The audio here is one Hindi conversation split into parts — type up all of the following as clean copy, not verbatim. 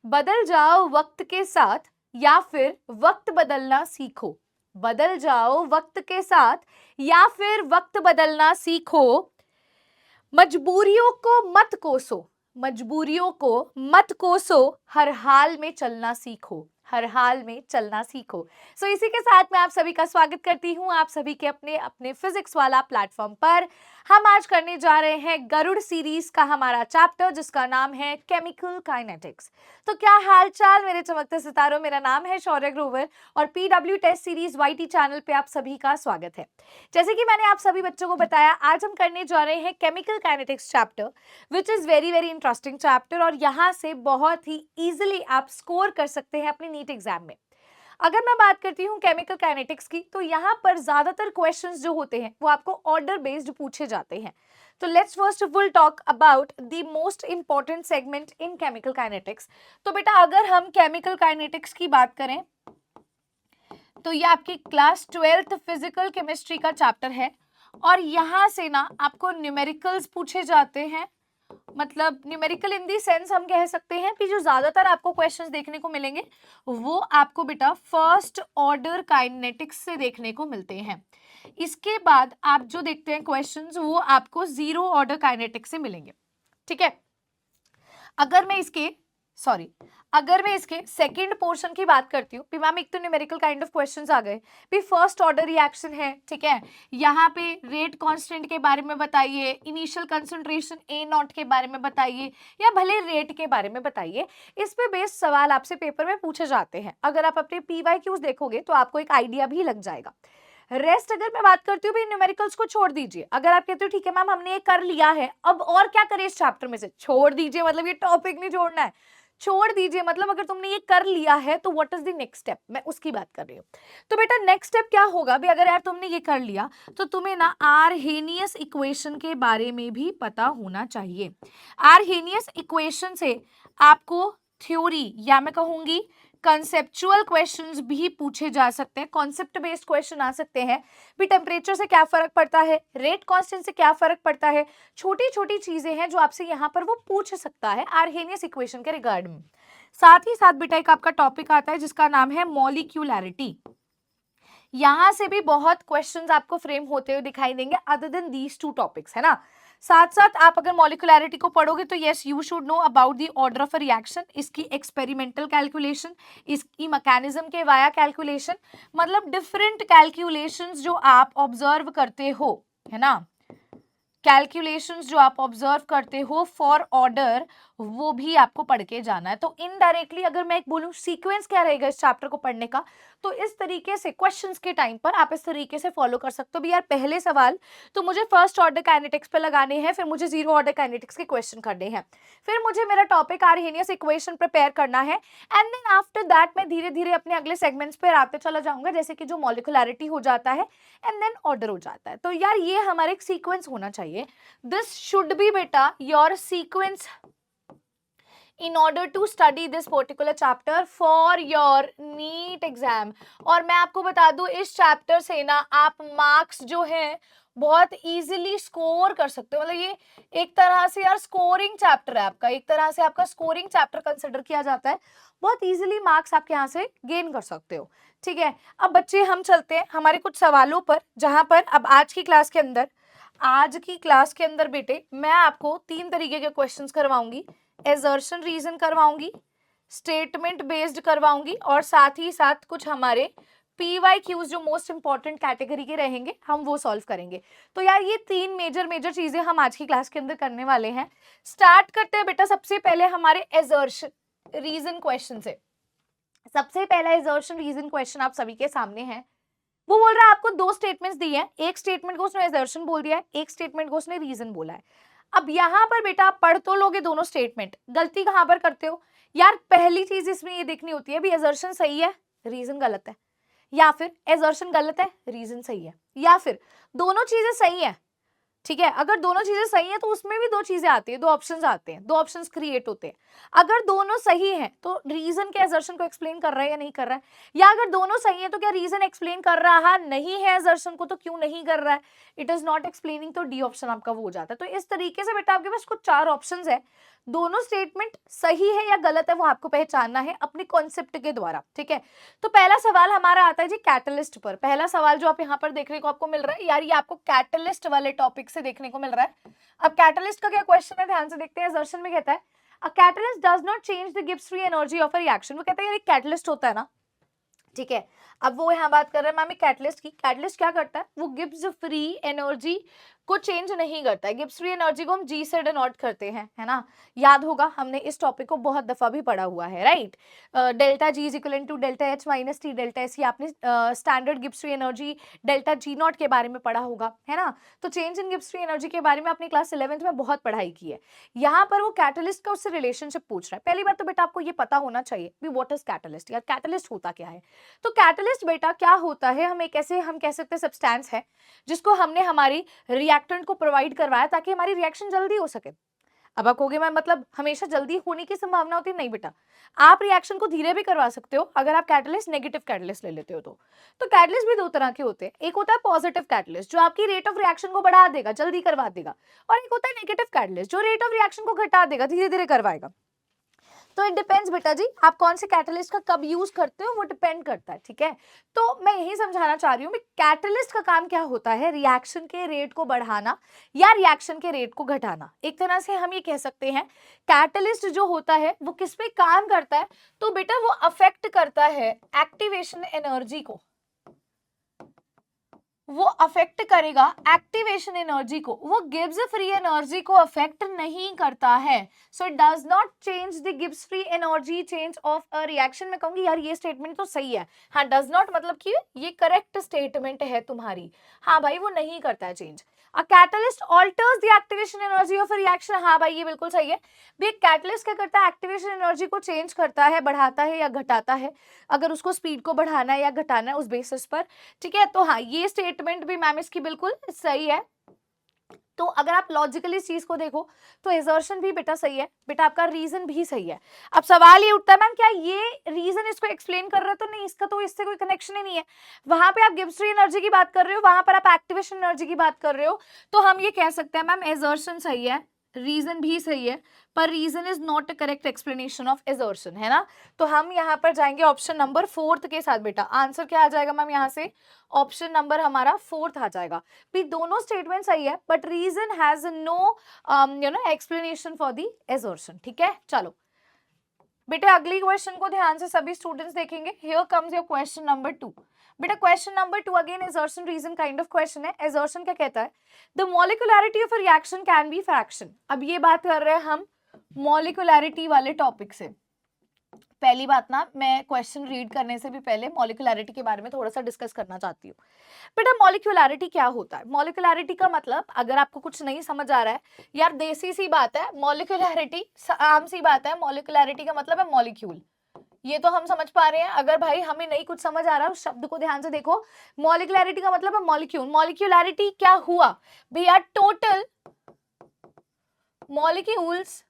बदल जाओ वक्त के साथ या फिर वक्त बदलना सीखो। बदल जाओ वक्त के साथ या फिर वक्त बदलना सीखो। मजबूरियों को मत कोसो। मजबूरियों को मत कोसो। हर हाल में चलना सीखो। हर हाल में चलना सीखो। इसी के साथ मैं आप सभी का स्वागत करती हूं आप सभी के अपने अपने फिजिक्स वाला प्लेटफॉर्म पर। हम आज करने जा रहे हैं गरुड़ सीरीज का हमारा चैप्टर जिसका नाम है केमिकल काइनेटिक्स। तो क्या हालचाल मेरे चमकते सितारों, मेरा नाम है शौर्य ग्रोवर और PW test series YT channel पे आप सभी का स्वागत है। जैसे कि मैंने आप सभी बच्चों को बताया, आज हम करने जा रहे हैं chemical kinetics chapter which is very very interesting chapter और यहाँ से बहुत ही इजीली आप स्कोर कर सकते हैं अपने नीट एग्जाम में। अगर मैं बात करती हूँ केमिकल काइनेटिक्स की, तो यहाँ पर ज्यादातर क्वेश्चंस जो होते हैं वो आपको ऑर्डर बेस्ड पूछे जाते हैं। तो let's first of all talk about the most important segment in chemical kinetics. तो बेटा अगर हम केमिकल काइनेटिक्स की बात करें तो ये आपकी क्लास 12th फिजिकल केमिस्ट्री का चैप्टर है और यहाँ से ना आपको न्यूमेरिकल्स पूछे जाते हैं। मतलब न्यूमेरिकल इन दी सेंस हम कह सकते हैं कि जो ज्यादातर आपको क्वेश्चंस देखने को मिलेंगे वो आपको बेटा फर्स्ट ऑर्डर काइनेटिक्स से देखने को मिलते हैं। इसके बाद आप जो देखते हैं क्वेश्चंस वो आपको जीरो ऑर्डर काइनेटिक्स से मिलेंगे। ठीक है, अगर मैं इसके सेकंड पोर्शन की बात करती हूँ, मैम एक तो न्यूमेरिकल काइंड ऑफ क्वेश्चंस आ गए, भी फर्स्ट ऑर्डर रिएक्शन है, ठीक है, यहाँ पे रेट कांस्टेंट के बारे में बताइए, इनिशियल कंसंट्रेशन ए नॉट के बारे में बताइए या भले रेट के बारे में बताइए। इस पे बेस्ड सवाल आपसे पेपर में पूछे जाते हैं। अगर आप अपने PYQs देखोगे तो आपको एक आइडिया भी लग जाएगा। रेस्ट अगर मैं बात करती हूँ भी न्यूमेरिकल्स को छोड़ दीजिए। अगर आप कहते हो ठीक है मैम हमने ये कर लिया है, अब और क्या करें इस चैप्टर में से, छोड़ दीजिए, मतलब ये टॉपिक नहीं छोड़ना है, छोड़ दीजिए। मतलब अगर तुमने ये कर लिया है तो what is the next step, मैं उसकी बात कर रही हूँ। तो बेटा नेक्स्ट स्टेप क्या होगा भी, अगर यार तुमने ये कर लिया तो तुम्हें ना आर्हेनियस इक्वेशन के बारे में भी पता होना चाहिए। आर्हेनियस इक्वेशन से आपको थ्योरी या मैं कहूंगी कंसेप्चुअल क्वेश्चंस भी पूछे जा सकते हैं, कॉन्सेप्ट बेस्ड क्वेश्चन आ सकते हैं भी। टेम्परेचर से क्या फर्क पड़ता है, रेट कांस्टेंट से क्या फर्क पड़ता है, छोटी छोटी चीजें हैं जो आपसे यहाँ पर वो पूछ सकता है आर्हेनियस इक्वेशन के रिगार्ड में। साथ ही साथ बेटा एक आपका टॉपिक आता है जिसका नाम है मॉलिक्यूलैरिटी। यहां से भी बहुत क्वेश्चंस आपको फ्रेम होते हुए दिखाई देंगे other than these two topics, है ना। साथ साथ आप अगर मॉलिक्यूलैरिटी को पढ़ोगे तो yes you should know about the order of a reaction, इसकी एक्सपेरिमेंटल कैलकुलेशन, इसकी मैकेनिज्म के वाया कैलकुलेशन, मतलब डिफरेंट कैलकुलेशंस जो आप ऑब्जर्व करते हो, है ना, कैलकुलेशंस जो आप ऑब्जर्व करते हो फॉर ऑर्डर, वो भी आपको पढ़ के जाना है। तो इनडायरेक्टली अगर मैं एक बोलूं सीक्वेंस क्या रहेगा इस चैप्टर को पढ़ने का, तो इस तरीके से क्वेश्चंस के टाइम पर आप इस तरीके से फॉलो कर सकते हो भी। यार पहले सवाल तो मुझे फर्स्ट ऑर्डर काइनेटिक्स पे लगाने हैं, फिर मुझे जीरो ऑर्डर काइनेटिक्स के क्वेश्चन करने हैं, फिर मुझे मेरा टॉपिक आर्हेनियस इक्वेशन प्रिपेयर करना है, एंड देन आफ्टर दैट मैं धीरे धीरे अपने अगले सेगमेंट्स पर आते चला जाऊंगा, जैसे कि जो मॉलिक्यूलैरिटी हो जाता है एंड देन ऑर्डर हो जाता है। तो यार ये हमारा एक सीक्वेंस होना चाहिए। दिस शुड बी बेटा your sequence in order to study this particular chapter for your NEET exam। और मैं आपको बता दूं इस चैप्टर से ना आप मार्क्स जो है बहुत इजीली स्कोर कर सकते हो। मतलब ये एक तरह से यार स्कोरिंग चैप्टर है आपका, एक तरह से आपका स्कोरिंग चैप्टर कंसिडर किया जाता है। बहुत इजीली मार्क्स आप यहाँ से गेन कर सकते हो। ठीक है, अब बच्चे हम चलते हैं हमारे कुछ सवालों पर, जहां पर अब आज की क्लास के अंदर बेटे मैं आपको 3 तरीके के क्वेश्चंस करवाऊंगी। एजर्शन रीजन करवाऊंगी, स्टेटमेंट बेस्ड करवाऊंगी और साथ ही साथ कुछ हमारे PYQs जो मोस्ट इंपॉर्टेंट कैटेगरी के रहेंगे हम वो सॉल्व करेंगे। तो यार ये 3 मेजर चीजें हम आज की क्लास के अंदर करने वाले हैं। स्टार्ट करते हैं बेटा सबसे पहले हमारे एजर्शन रीजन क्वेश्चन से। सबसे पहला एजर्शन रीजन क्वेश्चन आप सभी के सामने है। वो बोल रहा है आपको 2 स्टेटमेंट्स दिए हैं, एक स्टेटमेंट को उसने एजर्शन बोल दिया है, एक स्टेटमेंट को उसने रीजन बोला है। अब यहां पर बेटा आप पढ़ तो लोगे दोनों स्टेटमेंट, गलती कहां पर करते हो यार, पहली चीज इसमें ये देखनी होती है भी एजर्शन सही है रीजन गलत है, या फिर एजर्शन गलत है रीजन सही है, या फिर दोनों चीजें सही है। ठीक है, अगर दोनों चीजें सही हैं तो उसमें भी 2 चीजें आती है, 2 ऑप्शंस आते हैं, 2 ऑप्शंस क्रिएट होते हैं। अगर दोनों सही हैं तो रीजन के एजर्शन को एक्सप्लेन कर रहा है या नहीं कर रहा है, या अगर दोनों सही है तो क्या रीजन एक्सप्लेन कर रहा नहीं है एजर्शन को, तो क्यों नहीं कर रहा है, इट इज नॉट एक्सप्लेनिंग, तो डी ऑप्शन आपका वो हो जाता है। तो इस तरीके से बेटा आपके पास कुछ 4 ऑप्शंस है, दोनों स्टेटमेंट सही है या गलत है वो आपको पहचानना है अपने कॉन्सेप्ट के द्वारा, ठीक है। तो पहला सवाल हमारा आता है जी कैटलिस्ट पर। पहला सवाल जो आप यहाँ पर देखने को आपको मिल रहा है यार, ये आपको कैटलिस्ट वाले टॉपिक से देखने को मिल रहा है। अब कैटलिस्ट का क्या क्वेश्चन है, ध्यान से देखते हैं। असर्शन में कहता है a catalyst does not change the gives free energy of a reaction. वो कहता है यार एक कैटलिस्ट होता है ना, ठीक है। अब वो यहाँ बात कर रहे हैं मैम कैटलिस्ट की। कैटलिस्ट क्या करता है, वो गिब्स फ्री एनर्जी को चेंज नहीं करता है। गिब्स फ्री एनर्जी को हम जी से डिनोट करते हैं, है ना। याद होगा हमने इस टॉपिक को बहुत दफा भी पढ़ा हुआ है, right. Delta G is equal to delta H minus T delta S. ये आपने standard Gibbs free energy delta G not के बारे में पढ़ा होगा, है ना। तो change in Gibbs free energy के बारे में आपने क्लास 11th में बहुत पढ़ाई की है। यहाँ पर वो कैटलिस्ट का उससे रिलेशनशिप पूछ रहा है। पहली बात तो बेटा आपको ये पता होना चाहिए भी व्हाट इज कैटलिस्ट, यार कैटलिस्ट होता क्या है। तो कैटलिस्ट बेटा क्या होता है, हम एक ऐसे हम कह सकते हैं सब्सटेंस है जिसको हमने हमारी रिएक्टेंट को प्रोवाइड करवाया ताकि हमारी रिएक्शन जल्दी हो सके। अब आप कहोगे मैम मतलब हमेशा जल्दी होने की संभावना होती है, नहीं बेटा, आप रिएक्शन को धीरे भी करवा सकते हो अगर आप कैटलिस्ट नेगेटिव कैटलिस्ट ले लेते हो तो कैटलिस्ट भी दो तरह के होते हैं। एक होता है पॉजिटिव कैटलिस्ट जो आपकी रेट ऑफ रिएक्शन को बढ़ा देगा, जल्दी करवा देगा, और एक होता है नेगेटिव कैटलिस्ट जो रेट ऑफ रिएक्शन को घटा देगा, धीरे धीरे करवाएगा। तो इट डिपेंड्स बेटा जी आप कौन से कैटलिस्ट का कब यूज करते हो वो डिपेंड करता है, ठीक है। तो मैं यही समझाना चाह रही हूँ कैटलिस्ट का काम क्या होता है, रिएक्शन के रेट को बढ़ाना या रिएक्शन के रेट को घटाना। एक तरह से हम ये कह सकते हैं कैटलिस्ट जो होता है वो किस पे काम करता है, तो बेटा वो अफेक्ट करता है एक्टिवेशन एनर्जी को, वो अफेक्ट करेगा एक्टिवेशन एनर्जी को, वो गिब्स फ्री एनर्जी को अफेक्ट नहीं करता है। So it does not change the Gibbs free energy change of a reaction. मैं कहूंगी यार ये स्टेटमेंट तो सही है, हाँ डज नॉट मतलब कि ये करेक्ट स्टेटमेंट है तुम्हारी, हाँ भाई वो नहीं करता है change. A catalyst alters the activation energy of a reaction, हाँ भाई ये बिल्कुल सही है। भी कैटलिस्ट क्या करता है, एक्टिवेशन एनर्जी को चेंज करता है, बढ़ाता है या घटाता है, अगर उसको स्पीड को बढ़ाना है या घटाना है उस बेसिस पर, ठीक है। तो हाँ ये स्टेटमेंट भी मैम इसकी बिल्कुल सही है। तो अगर आप लॉजिकली इस चीज को देखो तो असर्शन भी बेटा सही है, बेटा आपका रीजन भी सही है। अब सवाल ये उठता है मैम क्या ये रीजन इसको एक्सप्लेन कर रहा है, तो नहीं, इसका तो इससे कोई कनेक्शन ही नहीं है। वहां पे आप गिब्स फ्री एनर्जी की बात कर रहे हो, वहां पर आप एक्टिवेशन एनर्जी की बात कर रहे हो, तो हम ये कह सकते हैं मैम असर्शन सही है, रीजन भी सही है, पर reason is not a correct explanation of assertion, है ना। तो हम यहाँ पर जाएंगे ऑप्शन नंबर 4 के साथ। बेटा आंसर क्या आ जाएगा मैम, यहाँ से ऑप्शन नंबर हमारा 4 आ जाएगा। भी दोनों स्टेटमेंट सही है but reason has no explanation for the assertion, ठीक है। चलो बेटा अगली क्वेश्चन को ध्यान से सभी स्टूडेंट्स देखेंगे। Here comes your question number 2। बेटा question number 2 again assertion reason kind of question है। असर्शन क्या कहता है, the molecularity of a reaction can be fraction. अब ये बात कर रहे हैं हम मॉलिक्युलैरिटी वाले टॉपिक से। पहली बात ना, मैं क्वेश्चन रीड करने से भी पहले मॉलिक्युलैरिटी के बारे में थोड़ा सा डिस्कस करना चाहती हूँ। बेटा मॉलिक्युलैरिटी क्या होता है, मॉलिक्युलैरिटी का मतलब अगर आपको कुछ नहीं समझ आ रहा है, यार देसी सी बात है, मॉलिक्युलैरिटी आम सी बात है, मॉलिक्युलैरिटी का मतलब है मॉलिक्यूल, ये तो हम समझ पा रहे हैं। अगर भाई हमें नहीं कुछ समझ आ रहा है उस शब्द को ध्यान से देखो, मॉलिक्युलैरिटी का मतलब है मॉलिक्यूल। मॉलिक्युलैरिटी क्या हुआ भैया, टोटल मॉलिक्यूल्स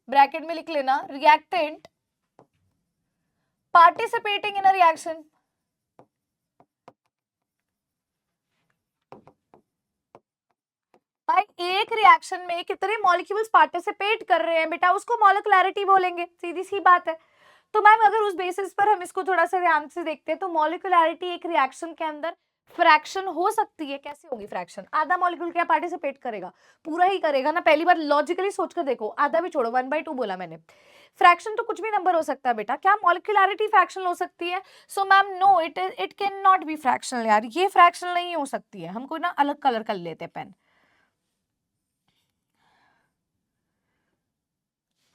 ब्रैकेट में लिख लेना, reactant participating in a reaction, भाई एक रिएक्शन में कितने मॉलिक्यूल्स पार्टिसिपेट कर रहे हैं बेटा, उसको मॉलिक्युलैरिटी बोलेंगे, सीधी सी बात है। तो मैम अगर उस बेसिस पर हम इसको थोड़ा सा ध्यान से देखते हैं तो मॉलिक्युलैरिटी एक रिएक्शन के अंदर फ्रैक्शन हो सकती है। कैसे होगी फ्रैक्शन, आधा मॉलिक्यूल क्या पार्टिसिपेट करेगा, पूरा ही करेगा ना। पहली बार लॉजिकली सोचकर देखो, आधा भी छोड़ो, 1/2 बोला मैंने। फ्रैक्शन तो कुछ भी नंबर हो सकता है बेटा, क्या मॉलिक्युलैरिटी फ्रैक्शन हो सकती है? So ma'am no, it can not be fractional. यार ये फ्रैक्शनल नहीं हो सकती है, हमको ना अलग कलर कर लेते पेन।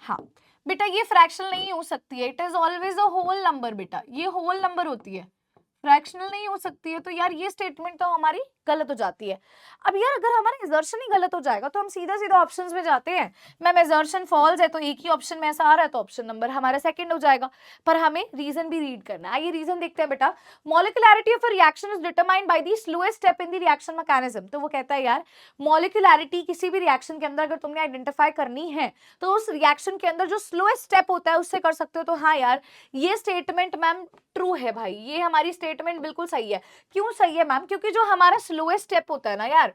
हाँ बेटा ये फ्रैक्शनल नहीं हो सकती है, it is always a whole number बेटा, ये होल नंबर होती है, फ्रैक्शनल नहीं हो सकती है। तो यार ये स्टेटमेंट तो हमारी गलत हो जाती है। अब यार अगर हमारा एजर्शन ही गलत हो जाएगा तो हम सीधा सीधा ऑप्शंस में जाते हैं। मैम एजर्शन फॉल्स है तो एक ही ऑप्शन में ऐसा आ रहा है तो ऑप्शन नंबर हमारा सेकंड हो जाएगा, पर हमें रीजन भी रीड करना है। आइए रीजन देखते हैं बेटा। Molecularity of a reaction is determined by the slowest step in the reaction mechanism. तो वो कहता है यार मॉलिक्युलैरिटी किसी भी रिएक्शन के अंदर अगर तुमने आइडेंटिफाई करनी है तो उस रिएक्शन के अंदर जो स्लोएस्ट स्टेप होता है उससे कर सकते हो। तो हाँ यार ये स्टेटमेंट मैम ट्रू है भाई, ये हमारी स्टेटमेंट बिल्कुल सही है। क्यों सही है मैम, क्योंकि जो हमारा स्लोएस्ट स्टेप होता है ना यार,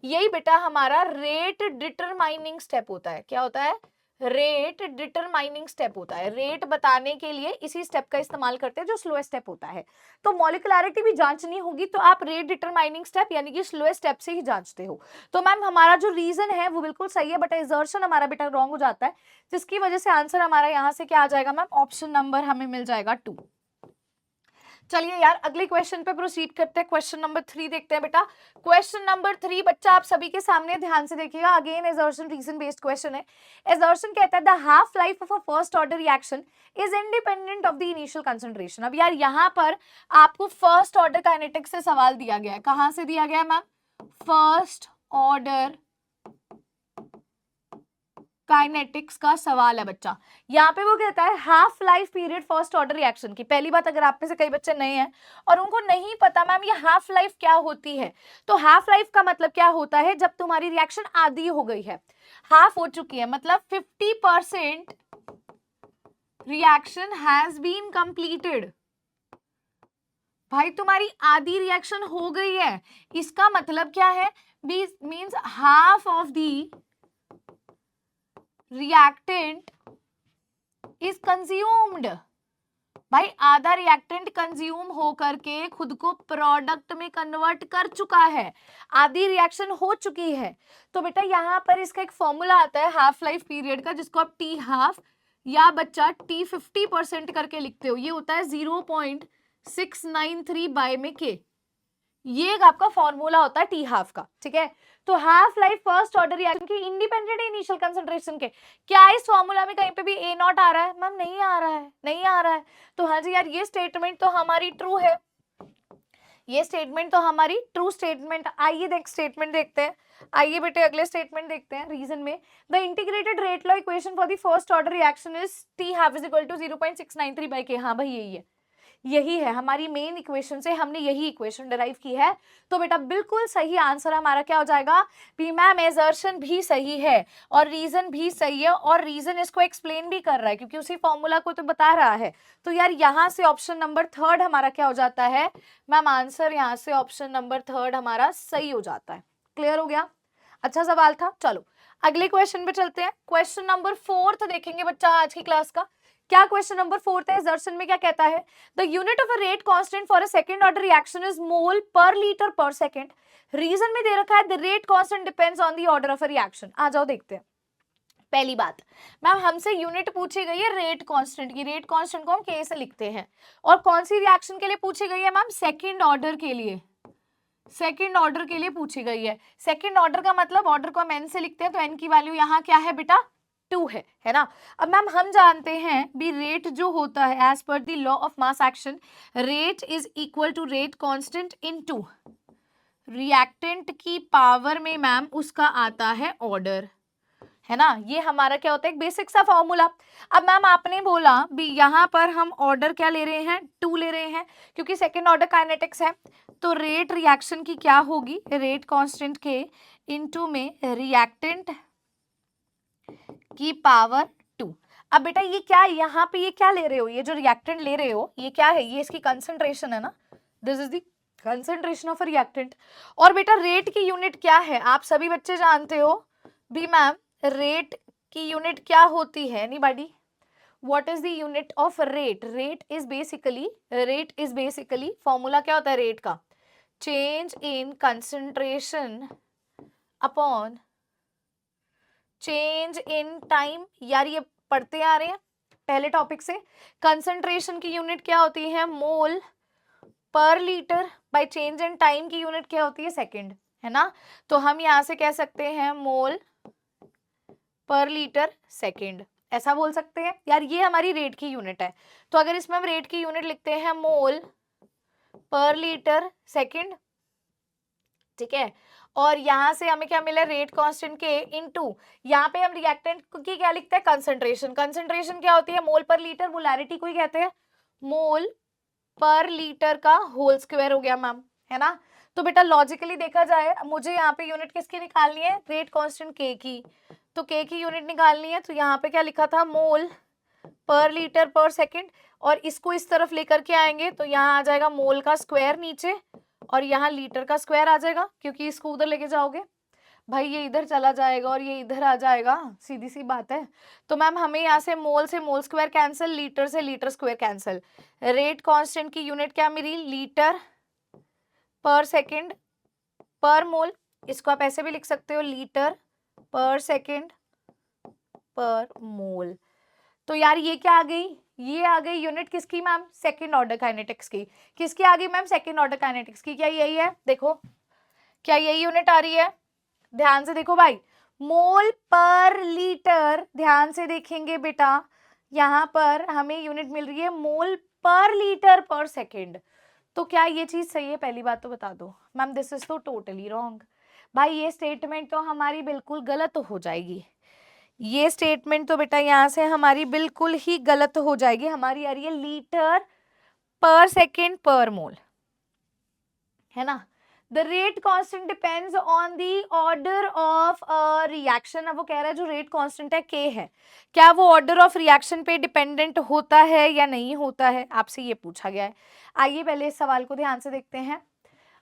यही बेटा हमारा रेट डिटरमाइनिंग स्टेप होता है। क्या होता है, रेट डिटरमाइनिंग स्टेप होता है, रेट बताने के लिए इसी स्टेप का इस्तेमाल करते हैं जो स्लोएस्ट स्टेप होता है। तो मॉलिक्युलैरिटी भी जांचनी होगी तो आप रेट डिटरमाइनिंग स्टेप यानी कि स्लोएस्ट स्टेप से ही जांचते हो। तो मैम हमारा जो रीजन है वो बिल्कुल सही है, बट एजर्शन हमारा बेटा रॉन्ग हो जाता है, जिसकी वजह से आंसर हमारा यहाँ से क्या आ जाएगा मैम, ऑप्शन नंबर हमें मिल जाएगा 2। चलिए यार अगले क्वेश्चन पे प्रोसीड करते हैं, क्वेश्चन नंबर 3 देखते हैं बेटा। क्वेश्चन नंबर 3 बच्चा आप सभी के सामने ध्यान से देखिएगा, again assertion reason based question है। एजर्शन कहता है the half life of a first order reaction is independent of the initial concentration. अब यार यहाँ पर आपको फर्स्ट ऑर्डर काइनेटिक्स से सवाल दिया गया है, कहां से दिया गया है मैम, फर्स्ट ऑर्डर काइनेटिक्स का सवाल है बच्चा। यहाँ पे वो कहता है half life period first order reaction की। पहली बात, अगर आप में से कई बच्चे नए हैं और उनको नहीं पता मैम ये हाफ लाइफ क्या होती है, तो हाफ लाइफ का मतलब क्या होता है, जब तुम्हारी रिएक्शन आधी हो गई है, हाफ हो चुकी है, मतलब 50% रिएक्शन हैज बीन कंप्लीटेड। भाई तुम्हारी आधी रिएक्शन हो गई है, इसका मतलब क्या है, means half of the reactant is consumed. भाई आधा रिएक्टेंट कंज्यूम होकर के खुद को प्रोडक्ट में कन्वर्ट कर चुका है, आधी रिएक्शन हो चुकी है। तो बेटा यहाँ पर इसका एक फॉर्मूला आता है हाफ लाइफ पीरियड का, जिसको आप टी हाफ या बच्चा टी 50% करके लिखते हो, ये होता है 0.693 बाय में के, ये आपका फॉर्मूला होता है टी हाफ का, ठीक है। तो half life first order reaction की इंडिपेंडेंट इनिशियल कंसंट्रेशन के, क्या इस फॉर्मूला में कहीं पे भी ए नॉट आ रहा है मैम, नहीं आ रहा है, नहीं आ रहा है। तो हाँ जी यार ये स्टेटमेंट तो हमारी ट्रू है, ये स्टेटमेंट तो हमारी ट्रू स्टेटमेंट। आइए देख स्टेटमेंट देखते हैं, आइए बेटे अगले स्टेटमेंट देखते हैं रीजन में। The integrated rate law equation for the first order reaction is T half is equal to 0.693 by K. हाँ भाई यही है, यही है हमारी मेन इक्वेशन से हमने यही इक्वेशन डिराइव की है। तो बेटा बिल्कुल सही आंसर हमारा क्या हो जाएगा, पी मैम एजर्शन भी सही है और रीजन भी सही है, और रीजन इसको एक्सप्लेन भी कर रहा है क्योंकि उसी फॉर्मूला को तो बता रहा है। तो यार यहाँ से ऑप्शन नंबर 3 हमारा क्या हो जाता है मैम, आंसर यहाँ से ऑप्शन नंबर 3 हमारा सही हो जाता है। क्लियर हो गया, अच्छा सवाल था। चलो अगले क्वेश्चन पे चलते हैं, क्वेश्चन नंबर 4 देखेंगे बच्चा आज की क्लास का। क्या क्वेश्चन नंबर 4 है, एजर्शन में क्या कहता है, the unit of a rate constant for a second order reaction is mole per litre per second. Reason में दे रखा है the rate constant depends on the order of a reaction. आ जाओ देखते हैं। पहली बात मैम हमसे यूनिट पूछी गई है रेट कांस्टेंट की, रेट कांस्टेंट को हम के से लिखते हैं, और कौन सी रिएक्शन के लिए पूछी गई है मैम, सेकंड ऑर्डर के लिए, सेकंड ऑर्डर के लिए पूछी गई है। सेकंड ऑर्डर का मतलब ऑर्डर को हम एन से लिखते हैं, तो एन की वैल्यू यहाँ क्या है बेटा 2 है ना। अब मैम हम जानते हैं भी रेट जो होता है एज पर the law of mass action, rate is equal to rate constant into reactant की पावर में मैम उसका आता है ऑर्डर, है ना। ये हमारा क्या होता है एक बेसिक सा फॉर्मूला। अब मैम आपने बोला भी यहाँ पर हम ऑर्डर क्या ले रहे हैं, 2 ले रहे हैं, क्योंकि सेकेंड ऑर्डर काइनेटिक्स है। तो रेट रिएक्शन की क्या होगी, रेट कांस्टेंट के इनटू में रिएक्टेंट की पावर 2। अब बेटा ये क्या, यहाँ पे ये क्या ले रहे हो, ये जो रिएक्टेंट ले रहे हो ये क्या है, ये इसकी कंसंट्रेशन है ना, this is the concentration of a reactant. और बेटा रेट की यूनिट क्या है, आप सभी बच्चे जानते हो भी मैम रेट की यूनिट क्या होती है, anybody, what is the unit of rate, rate is basically formula क्या होता है रेट का, change in concentration upon change in time. यार ये पढ़ते आ रहे हैं पहले टॉपिक से। कंसंट्रेशन की यूनिट क्या होती है, मोल per litre, by change in time की यूनिट क्या होती है, सेकंड, है ना। तो हम यहां से कह सकते हैं मोल पर लीटर सेकंड, ऐसा बोल सकते हैं। यार ये हमारी रेट की यूनिट है, तो अगर इसमें हम रेट की यूनिट लिखते हैं मोल पर लीटर सेकंड, ठीक है। और यहां से हमें क्या मिला, रेट कांस्टेंट के इनटू, यहाँ पे हम रिएक्टेंट की क्या लिखते हैं, कंसंट्रेशन। कंसंट्रेशन क्या होती है, मोल पर लीटर, मोलैरिटी को ही कहते हैं मोल पर लीटर का होल स्क्वायर हो गया मैम, है ना। तो बेटा लॉजिकली देखा जाए मुझे यहाँ पे यूनिट किसकी निकालनी है, रेट कांस्टेंट के की, तो के की यूनिट निकालनी है। तो यहाँ पे क्या लिखा था, मोल पर लीटर पर सेकंड, और इसको इस तरफ लेकर के आएंगे तो यहाँ आ जाएगा मोल का स्क्वायर नीचे, और यहाँ लीटर का स्क्वायर आ जाएगा क्योंकि इसको उधर लेके जाओगे। भाई ये इधर चला जाएगा और ये इधर आ जाएगा, सीधी सी बात है। तो मैम हमें यहाँ से मोल स्क्वायर कैंसिल, लीटर से litre square cancel. Rate constant की यूनिट क्या मेरी, लीटर पर सेकंड पर मोल, इसको आप ऐसे भी लिख सकते हो, लीटर पर सेकंड पर मोल। तो यार ये क्या आ गई, ये आ गई यूनिट किसकी मैम, सेकंड ऑर्डर काइनेटिक्स की। किसकी आ गई मैम, सेकंड ऑर्डर काइनेटिक्स की। क्या यही है, देखो क्या यही यूनिट आ रही है, ध्यान से देखो भाई, मोल पर लीटर, ध्यान से देखेंगे बेटा, यहाँ पर हमें यूनिट मिल रही है मोल पर लीटर पर सेकंड। तो क्या ये चीज सही है, पहली बात तो बता दो मैम, दिस इज तो टोटली रॉन्ग। भाई ये स्टेटमेंट तो हमारी बिल्कुल गलत हो जाएगी, ये स्टेटमेंट तो बेटा यहाँ से हमारी बिल्कुल ही गलत हो जाएगी। हमारी आ रही है लीटर पर सेकेंड पर मोल, है ना। The rate constant depends on the order of a reaction. अब वो कह रहा है जो रेट कांस्टेंट है के है, क्या वो ऑर्डर ऑफ रिएक्शन पे डिपेंडेंट होता है या नहीं होता है, आपसे ये पूछा गया है। आइए पहले इस सवाल को ध्यान से देखते हैं।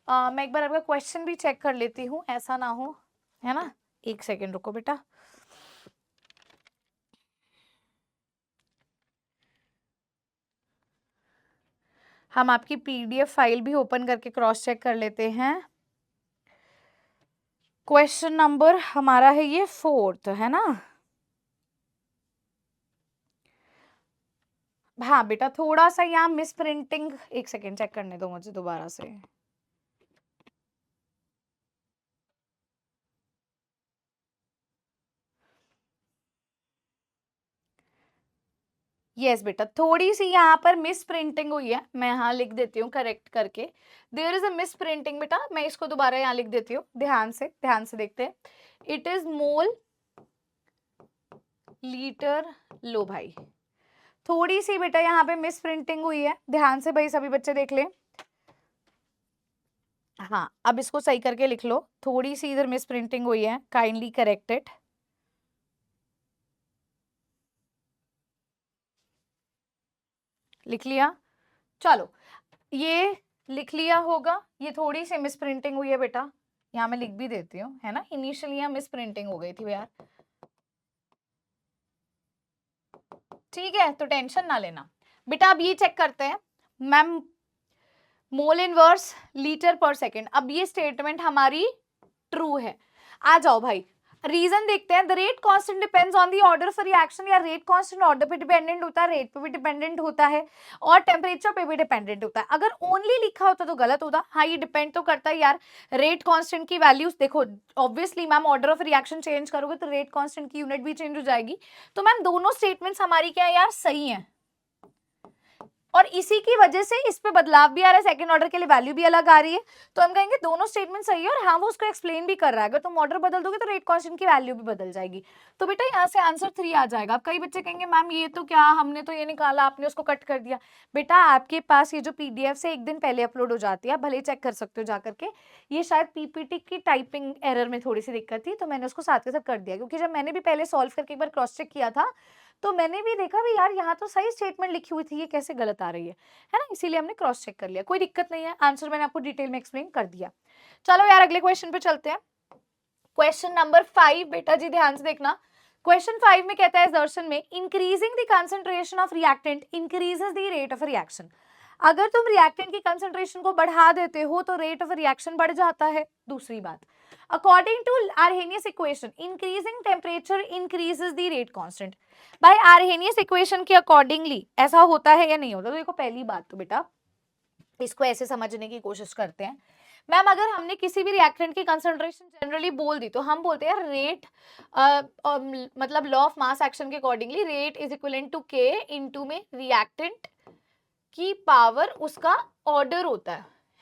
मैं एक बार आपका क्वेश्चन भी चेक कर लेती हूँ, ऐसा ना हो, है ना। एक सेकेंड रुको बेटा। हम आपकी पीडीएफ फाइल भी ओपन करके क्रॉस चेक कर लेते हैं। क्वेश्चन नंबर हमारा है ये 4th, है ना। हाँ बेटा थोड़ा सा यहाँ मिस प्रिंटिंग, एक सेकेंड चेक करने दो मुझे दोबारा से। यस बेटा थोड़ी सी यहाँ पर मिस प्रिंटिंग हुई है, मैं यहाँ लिख देती हूँ करेक्ट करके। There is a misprinting बेटा, मैं इसको दोबारा यहाँ लिख देती हूँ, ध्यान से देखते हैं। इट इज मोल लीटर, लो भाई थोड़ी सी बेटा यहाँ पे मिस प्रिंटिंग हुई है, ध्यान से भाई सभी बच्चे देख ले। हाँ अब इसको सही करके लिख लो, थोड़ी सी इधर मिस प्रिंटिंग हुई है, काइंडली करेक्ट इट। लिख लिया, चलो ये लिख लिया होगा, ये थोड़ी सी मिस प्रिंटिंग हुई है बेटा, यहाँ मैं लिख भी देती हूँ, है ना। इनिशियली यहाँ मिस प्रिंटिंग हो गई थी यार, ठीक है तो टेंशन ना लेना बेटा। अब ये चेक करते हैं मैम, मोल इनवर्स लीटर पर सेकेंड, अब ये स्टेटमेंट हमारी ट्रू है। आ जाओ भाई रीजन देखते हैं। The rate constant depends on the order of reaction, या रेट कांस्टेंट ऑर्डर पे डिपेंडेंट होता है, रेट पे भी डिपेंडेंट होता है और टेम्परेचर पे भी डिपेंडेंट होता है। अगर ओनली लिखा होता तो गलत होता, हाँ ये डिपेंड तो करता है यार। रेट कांस्टेंट की वैल्यूज देखो, obviously ma'am order of reaction change करोगे तो रेट कांस्टेंट की यूनिट भी चेंज हो जाएगी। तो मैम दोनों स्टेटमेंट्स हमारी क्या है यार, सही है। और इसी की वजह से इस पे बदलाव भी आ रहा है, सेकंड ऑर्डर के लिए वैल्यू भी अलग आ रही है। तो हम कहेंगे दोनों स्टेटमेंट सही है, और हाँ वो उसको एक्सप्लेन भी कर रहा है। अगर तुम ऑर्डर बदल दोगे तो रेट कांस्टेंट की वैल्यू भी बदल जाएगी। तो बेटा यहाँ से आंसर 3 आ जाएगा। अब कई बच्चे कहेंगे मैम ये तो क्या, हमने तो ये निकाला आपने उसको कट कर दिया। बेटा आपके पास ये जो पीडीएफ से एक दिन पहले अपलोड हो जाती है, आप भले चेक कर सकते हो जाकर के। ये शायद पीपीटी की टाइपिंग एरर में थोड़ी सी दिक्कत थी, तो मैंने उसको साथ के साथ कर दिया, क्योंकि जब मैंने भी पहले सॉल्व करके एक बार क्रॉस चेक किया था तो मैंने भी देखा भी यार यहाँ तो सही स्टेटमेंट लिखी हुई थी, ये कैसे गलत आ रही है ना। इसीलिए हमने क्रॉस चेक कर लिया, कोई दिक्कत नहीं है, आंसर मैंने आपको डिटेल में एक्सप्लेन कर दिया। चलो यार अगले क्वेश्चन पे चलते हैं। क्वेश्चन नंबर 5 बेटा जी ध्यान से देखना। क्वेश्चन 5 में कहता है दर्शन में, increasing the concentration of reactant increases the rate of reaction. अगर तुम रिएक्टेंट की कंसंट्रेशन को बढ़ा देते हो तो रेट ऑफ रिएक्शन बढ़ जाता है। दूसरी बात, according to Arrhenius equation increasing temperature increases the rate constant. भाई आर्हेनियस इक्वेशन के अकॉर्डिंगली ऐसा होता है या नहीं होता। तो देखो पहली बात तो बेटा इसको ऐसे समझने की कोशिश करते हैं। मैम अगर हमने किसी भी रिएक्टेंट की कंसंट्रेशन जनरली बोल दी तो हम बोलते हैं रेट, मतलब लॉ ऑफ मास एक्शन के accordingly rate is equivalent to K into में रिएक्टेंट की पावर उसका ऑर्डर होता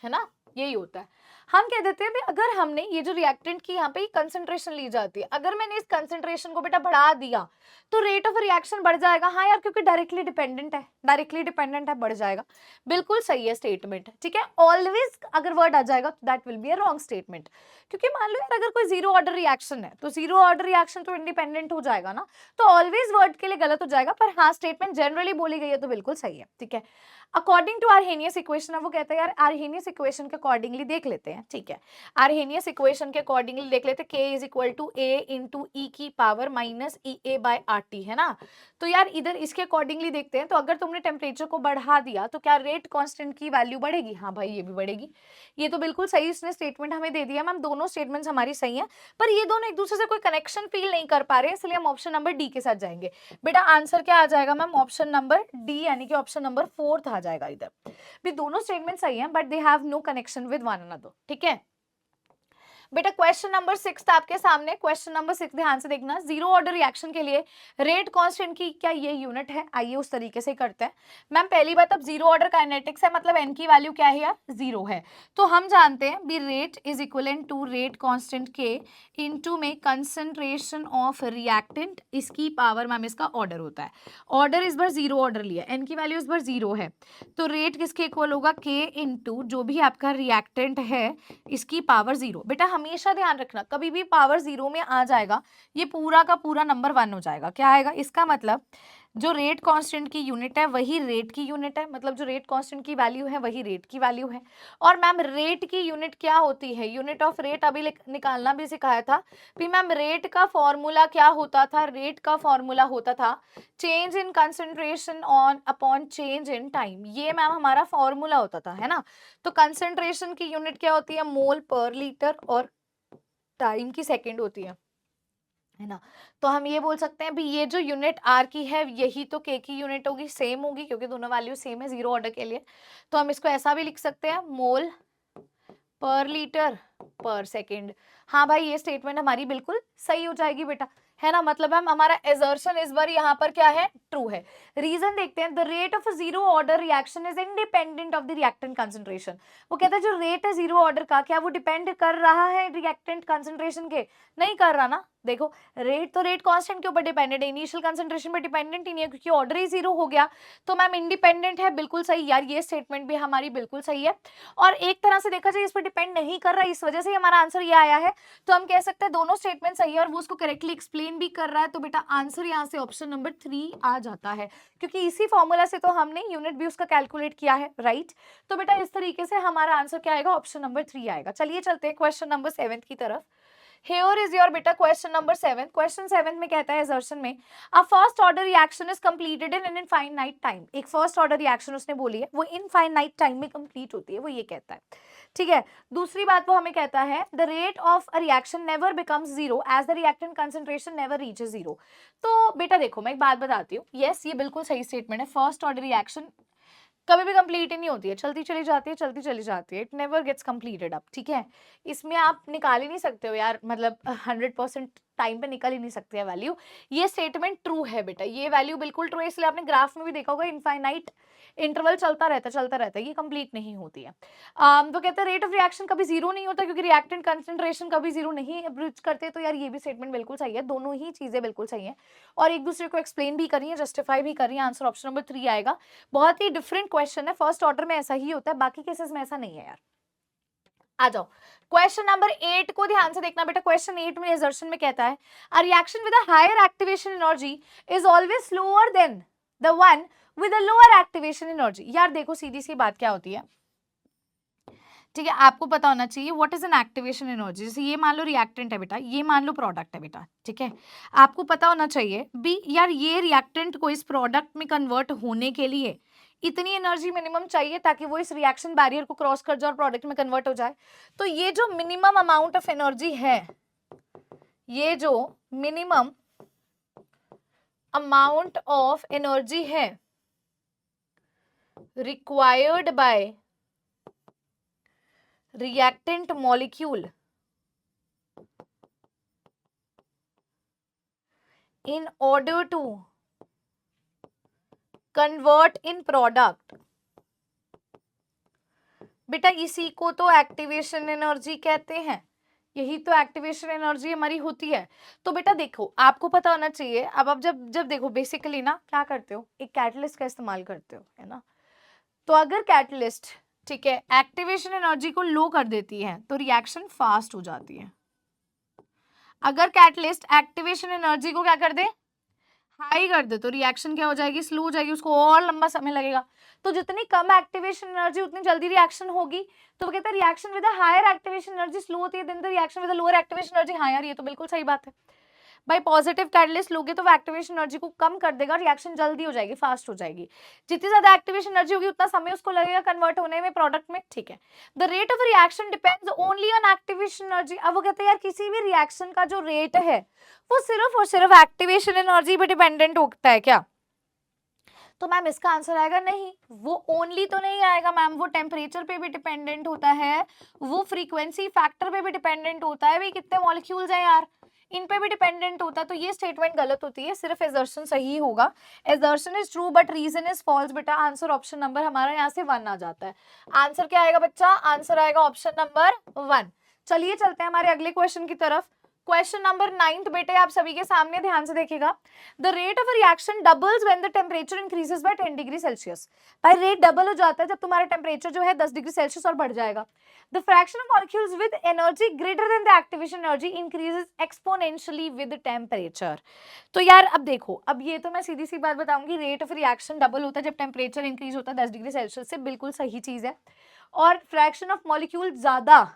है ना, यही होता है। हम कह देते हैं भी अगर हमने ये जो रिएक्टेंट की यहाँ पे कंसंट्रेशन ली जाती है, अगर मैंने इस कंसंट्रेशन को बेटा बढ़ा दिया तो रेट ऑफ रिएक्शन बढ़ जाएगा। हाँ यार क्योंकि डायरेक्टली डिपेंडेंट है, बढ़ जाएगा। बिल्कुल सही है स्टेटमेंट, ठीक है। ऑलवेज अगर वर्ड आ जाएगा तो that will be a wrong statement, क्योंकि मान लो यार अगर कोई जीरो ऑर्डर रिएक्शन है तो जीरो ऑर्डर रिएक्शन तो इंडिपेंडेंट हो जाएगा ना, तो ऑलवेज वर्ड के लिए गलत हो जाएगा। पर हाँ स्टेटमेंट जनरली बोली गई है तो बिल्कुल सही है, ठीक है। अकॉर्डिंग टू आर्हेनियस इक्वेशन, वो कहता है यार आर्हेनियस इक्वेशन के अकॉर्डिंगली देख लेते हैं। हैं, ठीक है। आर्हेनियस इक्वेशन के अकॉर्डिंगली देख लेते, K is equal to A into e की power minus EA by RT, है ना। तो यार इधर इसके अकॉर्डिंगली देखते हैं, तो अगर तुमने टेम्परेचर को बढ़ा दिया तो क्या रेट कांस्टेंट की वैल्यू बढ़ेगी? हाँ भाई ये भी बढ़ेगी। ये तो बिल्कुल सही इसने स्टेटमेंट हमें दे दिया मैम, दोनों स्टेटमेंट्स हमारी सही हैं, पर ये दोनों एक दूसरे से कोई कनेक्शन फील नहीं कर पा रहे हैं, इसलिए हम ऑप्शन नंबर डी के साथ जाएंगे। बेटा आंसर क्या आ जाएगा मैम? ऑप्शन नंबर डी, यानी कि ऑप्शन नंबर 4 आ जाएगा इधर भी। दोनों स्टेटमेंट सही हैं but they have no connection with one another, ठीक है। बेटा क्वेश्चन नंबर 6 आपके सामने, क्वेश्चन नंबर 6 ध्यान से देखना। जीरो ऑर्डर रिएक्शन के लिए रेट कांस्टेंट की क्या ये यूनिट है? आइए उस तरीके से करते हैं। मैम पहली बात, अब जीरो ऑर्डर काइनेटिक्स है, मतलब एन की वैल्यू क्या है यार? 0 है। तो हम जानते हैं be rate is equivalent to rate constant के इनटू में कंसंट्रेशन ऑफ रिएक्टेंट, इसकी पावर मैम इसका ऑर्डर होता है। ऑर्डर इस बार जीरो ऑर्डर लिया, एन की वैल्यू इस बार 0 है, तो रेट किसके इक्वल होगा? के इंटू जो भी आपका रिएक्टेंट है इसकी पावर 0। बेटा हमेशा ध्यान रखना, कभी भी पावर 0 में आ जाएगा ये पूरा का पूरा नंबर 1 हो जाएगा। क्या आएगा? इसका मतलब जो रेट कांस्टेंट की यूनिट है वही रेट की यूनिट है, मतलब जो रेट कांस्टेंट की वैल्यू है वही रेट की वैल्यू है। और मैम रेट की यूनिट क्या होती है? यूनिट ऑफ रेट अभी निकालना भी सिखाया था भी मैम। रेट का फॉर्मूला क्या होता था? रेट का फॉर्मूला होता था change in concentration on upon change in time, ये मैम हमारा फॉर्मूला होता था, है ना। तो कंसंट्रेशन की यूनिट क्या होती है? मोल पर लीटर, और टाइम की सेकंड होती है ना। तो हम ये बोल सकते हैं भी ये जो यूनिट आर की है यही तो के की यूनिट होगी, सेम होगी, क्योंकि दोनों वैल्यू सेम है जीरो ऑर्डर के लिए। तो हम इसको ऐसा भी लिख सकते हैं, मोल पर लीटर पर सेकंड। हाँ भाई ये स्टेटमेंट हमारी बिल्कुल सही हो जाएगी बेटा, है ना। मतलब हम हमारा एजर्शन इस बार यहाँ पर क्या है? ट्रू है। रीजन देखते हैं, the rate of zero order reaction is independent of the reactant concentration. वो कहता है जो रेट है जीरो ऑर्डर का, क्या वो डिपेंड कर रहा है रिएक्टेंट कंसंट्रेशन के? नहीं कर रहा ना। देखो रेट तो रेट कांस्टेंट के ऊपर डिपेंडेंट है, इनिशियल कंसंट्रेशन पे डिपेंडेंट ही नहीं है, क्योंकि ऑर्डर ही 0 हो गया। तो मैम इंडिपेंडेंट है, बिल्कुल सही यार, ये स्टेटमेंट भी हमारी बिल्कुल सही है। और एक तरह से देखा जाए इस पर डिपेंड नहीं कर रहा, इस वजह से हमारा आंसर ये आया है। तो हम कह सकते हैं दोनों स्टेटमेंट सही है और वो उसको करेक्टली एक्सप्लेन भी कर रहा है। तो बेटा आंसर यहाँ से ऑप्शन नंबर 3 आ जाता है, क्योंकि इसी फॉर्मूला से तो हमने यूनिट भी उसका कैलकुलेट किया है, राइट। तो बेटा इस तरीके से हमारा आंसर क्या आएगा? ऑप्शन नंबर 3 आएगा। चलिए चलते हैं क्वेश्चन नंबर 7 की तरफ। Here is your बेटा क्वेश्चन नंबर 7। क्वेश्चन 7 में कहता है assertion में a first order reaction is completed in an infinite time। एक फर्स्ट ऑर्डर रिएक्शन उसने बोली है, वो इनफाइनाइट टाइम में कंप्लीट होती है, वो ये कहता है, ठीक है। दूसरी बात वो हमें कहता है the rate of a reaction never becomes zero as the reactant concentration never reaches zero। तो बेटा देखो मैं एक बात बताती हूँ, यस ये बिल्कुल सही स्टेटमेंट है, फर्स्ट ऑर्डर रिएक्शन कभी भी कंप्लीट ही नहीं होती है, चलती चली जाती है, चलती चली जाती है, it never gets completed up, ठीक है। इसमें आप निकाल ही नहीं सकते हो यार, मतलब 100% टाइम पे निकल ही नहीं सकते हैं वैल्यू। ये स्टेटमेंट ट्रू है बेटा, ये वैल्यू बिल्कुल ट्रू है, इसलिए आपने ग्राफ में भी देखा होगा इनफाइनाइट इंटरवल चलता रहता है, ये कंप्लीट नहीं होती है। तो कहते हैं रेट ऑफ रिएक्शन कभी जीरो नहीं होता, क्योंकि रिएक्टेंट कंसंट्रेशन कभी जीरो नहीं ब्रिज करते। तो यार ये भी स्टेटमेंट बिल्कुल सही है, दोनों ही चीजें बिल्कुल सही है और एक दूसरे को एक्सप्लेन भी करिए, जस्टिफाई भी करिए। आंसर ऑप्शन नंबर 3 आएगा। बहुत ही डिफरेंट क्वेश्चन है, फर्स्ट ऑर्डर में ऐसा ही होता है, बाकी केसेस में ऐसा नहीं है यार। आ जाओ क्वेश्चन नंबर 8 को ध्यान से देखना बेटा। क्वेश्चन 8 में assertion में कहता है a reaction with a higher activation energy is always slower than the one with a lower activation energy। यार देखो सीधी सी बात क्या होती है, ठीक है, आपको पता होना चाहिए what is an activation energy. जैसे ये मान लो रिएक्टेंट है बेटा, ये मान लो प्रोडक्ट है बेटा, ठीक है। आपको पता होना चाहिए भी यार ये रिएक्टेंट को इस प्रोडक्ट में कन्वर्ट होने के लिए इतनी एनर्जी मिनिमम चाहिए ताकि वो इस रिएक्शन बैरियर को क्रॉस कर जाए और प्रोडक्ट में कन्वर्ट हो जाए। तो ये जो मिनिमम अमाउंट ऑफ एनर्जी है, ये जो मिनिमम अमाउंट ऑफ एनर्जी है required by reactant molecule in order to convert in product, बेटा इसी को तो एक्टिवेशन एनर्जी कहते हैं, यही तो एक्टिवेशन एनर्जी हमारी होती है। तो बेटा देखो आपको पता होना चाहिए, अब आप जब जब देखो बेसिकली ना क्या करते हो, एक कैटलिस्ट का इस्तेमाल करते हो, है ना। तो अगर कैटलिस्ट, ठीक है, एक्टिवेशन एनर्जी को लो कर देती है तो रिएक्शन फास्ट हो जाती है। अगर कैटलिस्ट एक्टिवेशन एनर्जी को क्या कर दे, हाई कर दे तो रिएक्शन क्या हो जाएगी, स्लो हो जाएगी, उसको और लंबा समय लगेगा। तो जितनी कम एक्टिवेशन एनर्जी उतनी जल्दी रिएक्शन होगी। तो वो कहते हैं reaction with higher activation energy slow होती है then the reaction with lower activation energy. हाँ यार, ये तो बिल्कुल सही बात है भाई। पॉजिटिव कैटलिस्ट लोगे तो वो एक्टिवेशन एनर्जी को कम कर देगा, रिएक्शन जल्दी हो जाएगी, फास्ट हो जाएगी। जितनी ज्यादा एक्टिवेशन एनर्जी होगी उतना समय उसको लगेगा कन्वर्ट होने में प्रोडक्ट में, ठीक है। The rate of reaction depends only on activation energy. अब वो कहते हैं यार किसी भी रिएक्शन का जो रेट है वो सिर्फ और सिर्फ एक्टिवेशन एनर्जी पे डिपेंडेंट होता है क्या? तो मैम इसका आंसर आएगा नहीं, वो ओनली तो नहीं आएगा मैम, वो टेम्परेचर पे भी डिपेंडेंट होता है, वो फ्रीक्वेंसी फैक्टर पे भी डिपेंडेंट होता है, भाई कितने मॉलिक्यूल्स हैं यार, इन पे भी डिपेंडेंट होता है। तो ये स्टेटमेंट गलत होती है, सिर्फ एजर्शन सही होगा। Assertion is true but reason is false. बेटा आंसर ऑप्शन नंबर हमारा यहाँ से 1 आ जाता है। आंसर क्या आएगा बच्चा? आंसर आएगा ऑप्शन नंबर 1। चलिए चलते हैं हमारे अगले क्वेश्चन की तरफ। क्वेश्चन नंबर 9 बेटे आप सभी के सामने, ध्यान से देखिएगा। The rate of reaction doubles when the temperature increases by 10 degree Celsius. भाई रेट डबल हो जाता है जब तुम्हारा टेम्परेचर जो है 10 डिग्री सेल्सियस और बढ़ जाएगा। The fraction of molecules with energy greater than the activation energy increases exponentially with temperature. तो यार अब देखो, अब ये तो मैं सीधी सी बात बताऊंगी, रेट ऑफ रिएक्शन डबल होता है जब टेम्परेचर इंक्रीज होता है 10 डिग्री सेल्सियस से, बिल्कुल सही चीज है। और फ्रैक्शन ऑफ मॉलिक्यूल ज्यादा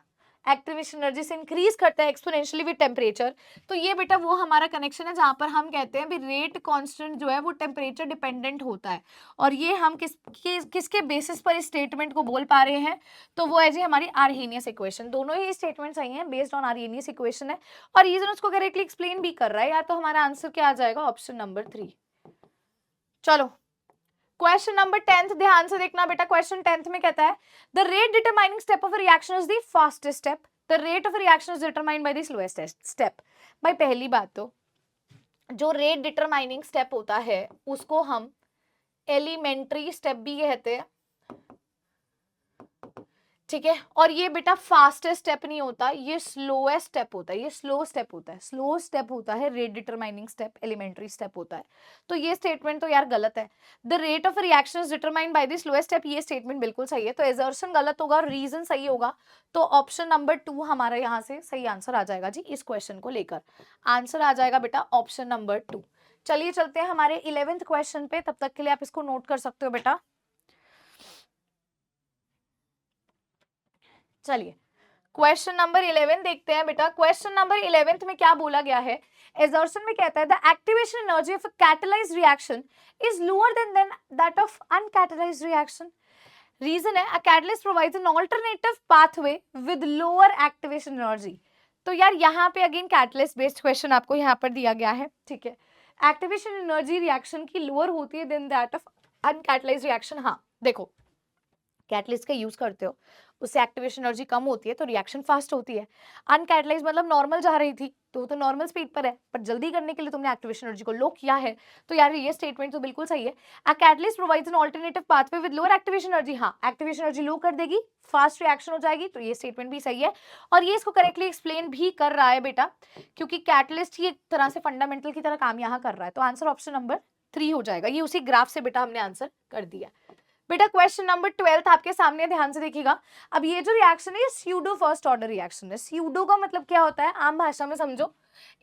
एक्टिवेशन एनर्जी से इंक्रीज करता है एक्सपोनेंशियली विद टेम्परेचर। तो ये बेटा वो हमारा कनेक्शन है जहां पर हम कहते हैं भी रेट कांस्टेंट जो है वो टेम्परेचर डिपेंडेंट होता है। और ये हम किसके बेसिस पर इस स्टेटमेंट को बोल पा रहे हैं? तो वो है जी हमारी आर्हेनियस इक्वेशन। दोनों ही स्टेटमेंट सही हैं, बेस्ड ऑन आर्हेनियस इक्वेशन है और रीजन उसको करेक्टली एक्सप्लेन भी कर रहा है यार। तो हमारा आंसर क्या आ जाएगा? Option number 3। चलो क्वेश्चन नंबर 10 ध्यान से देखना बेटा। क्वेश्चन 10 में कहता है the rate determining step of reaction is the fastest step, the rate of reaction is determined by the slowest step. भाई पहली बात तो जो रेट डिटरमाइनिंग स्टेप होता है उसको हम एलिमेंट्री स्टेप भी कहते हैं, ठीक है। और ये बेटा फास्टेस्ट स्टेप नहीं होता, ये स्लोएस्ट स्टेप होता है, ये स्लो स्टेप होता है, स्लो स्टेप होता है rate determining step, elementary step होता है। तो ये स्टेटमेंट तो यार गलत है। The rate of reaction is determined by the slowest step, ये स्टेटमेंट बिल्कुल सही है। तो एजर्शन गलत होगा और रीजन सही होगा। तो ऑप्शन नंबर 2 हमारा यहाँ से सही आंसर आ जाएगा जी। इस क्वेश्चन को लेकर आंसर आ जाएगा बेटा ऑप्शन नंबर 2। चलिए चलते हैं हमारे 11th क्वेश्चन पे, तब तक के लिए आप इसको नोट कर सकते हो बेटा। चलिए क्वेश्चन नंबर 11 देखते हैं बेटा। क्वेश्चन नंबर 11 में क्या बोला गया है? एजर्शन में कहता है the activation energy of a catalysed reaction is lower than that of uncatalysed reaction. Reason है a catalyst provides an alternative pathway with lower activation energy. तो यार यहाँ पे अगेन कैटलिस्ट बेस्ड क्वेश्चन आपको यहाँ पर दिया गया है, ठीक है। एक्टिवेशन एनर्जी रिएक्शन की लोअर होती है then that of uncatalysed reaction. हाँ देखो, कैटलिस्ट का यूज करते हो उससे एक्टिवेशन एनर्जी कम होती है तो रिएक्शन फास्ट होती है। अनकैटलाइज मतलब नॉर्मल जा रही थी तो नॉर्मल स्पीड पर है, पर जल्दी करने के लिए तुमने एक्टिवेशन एनर्जी को लो किया है। तो यार ये स्टेटमेंट तो बिल्कुल सही है। A catalyst provides an alternative pathway with lower activation energy. हाँ एक्टिवेशन एनर्जी लो कर देगी, फास्ट रिएक्शन हो जाएगी, तो ये स्टेटमेंट भी सही है। और ये इसको करेक्टली एक्सप्लेन भी कर रहा है बेटा, क्योंकि कैटलिस्ट ही एक तरह से फंडामेंटल की तरह काम यहाँ कर रहा है। तो आंसर ऑप्शन नंबर 3 हो जाएगा। ये उसी ग्राफ से बेटा हमने आंसर कर दिया। बेटा क्वेश्चन नंबर 12 आपके सामने, ध्यान से देखिएगा। अब ये जो रिएक्शन है ये स्यूडो फर्स्ट ऑर्डर रिएक्शन है। स्यूडो का मतलब क्या होता है? आम भाषा में समझो,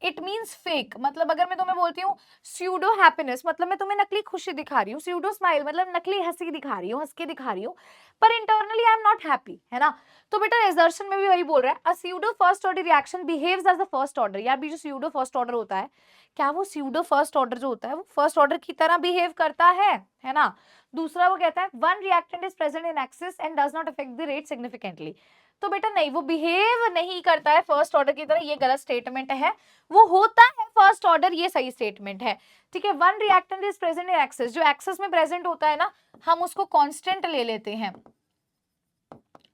इट मीन्स फेक। मतलब अगर मैं तुम्हें बोलती हूँ स्यूडो हैप्पीनेस, मतलब मैं तुम्हें नकली खुशी दिखा रही हूँ। स्यूडो स्माइल मतलब नकली हंसी दिखा रही हूँ, हंस के दिखा रही हूँ, पर internally I am not happy, है ना। तो बेटा एजर्शन में भी वही बोल रहा है, a pseudo first order reaction behaves as the first order. यार भी जो स्यूडो फर्स्ट ऑर्डर होता है, क्या वो स्यूडो फर्स्ट ऑर्डर जो होता है वो फर्स्ट ऑर्डर की तरह बिहेव करता है ना। दूसरा वो कहता है one reactant is present in axis and does not affect the rate significantly. तो बेटा नहीं, वो बिहेव नहीं करता है फर्स्ट ऑर्डर की तरह, ये गलत स्टेटमेंट है। वो होता है फर्स्ट ऑर्डर, ये सही स्टेटमेंट है, ठीक है। One reactant is present in axis, जो एक्सिस में प्रेजेंट होता है ना, हम उसको कांस्टेंट ले लेते हैं।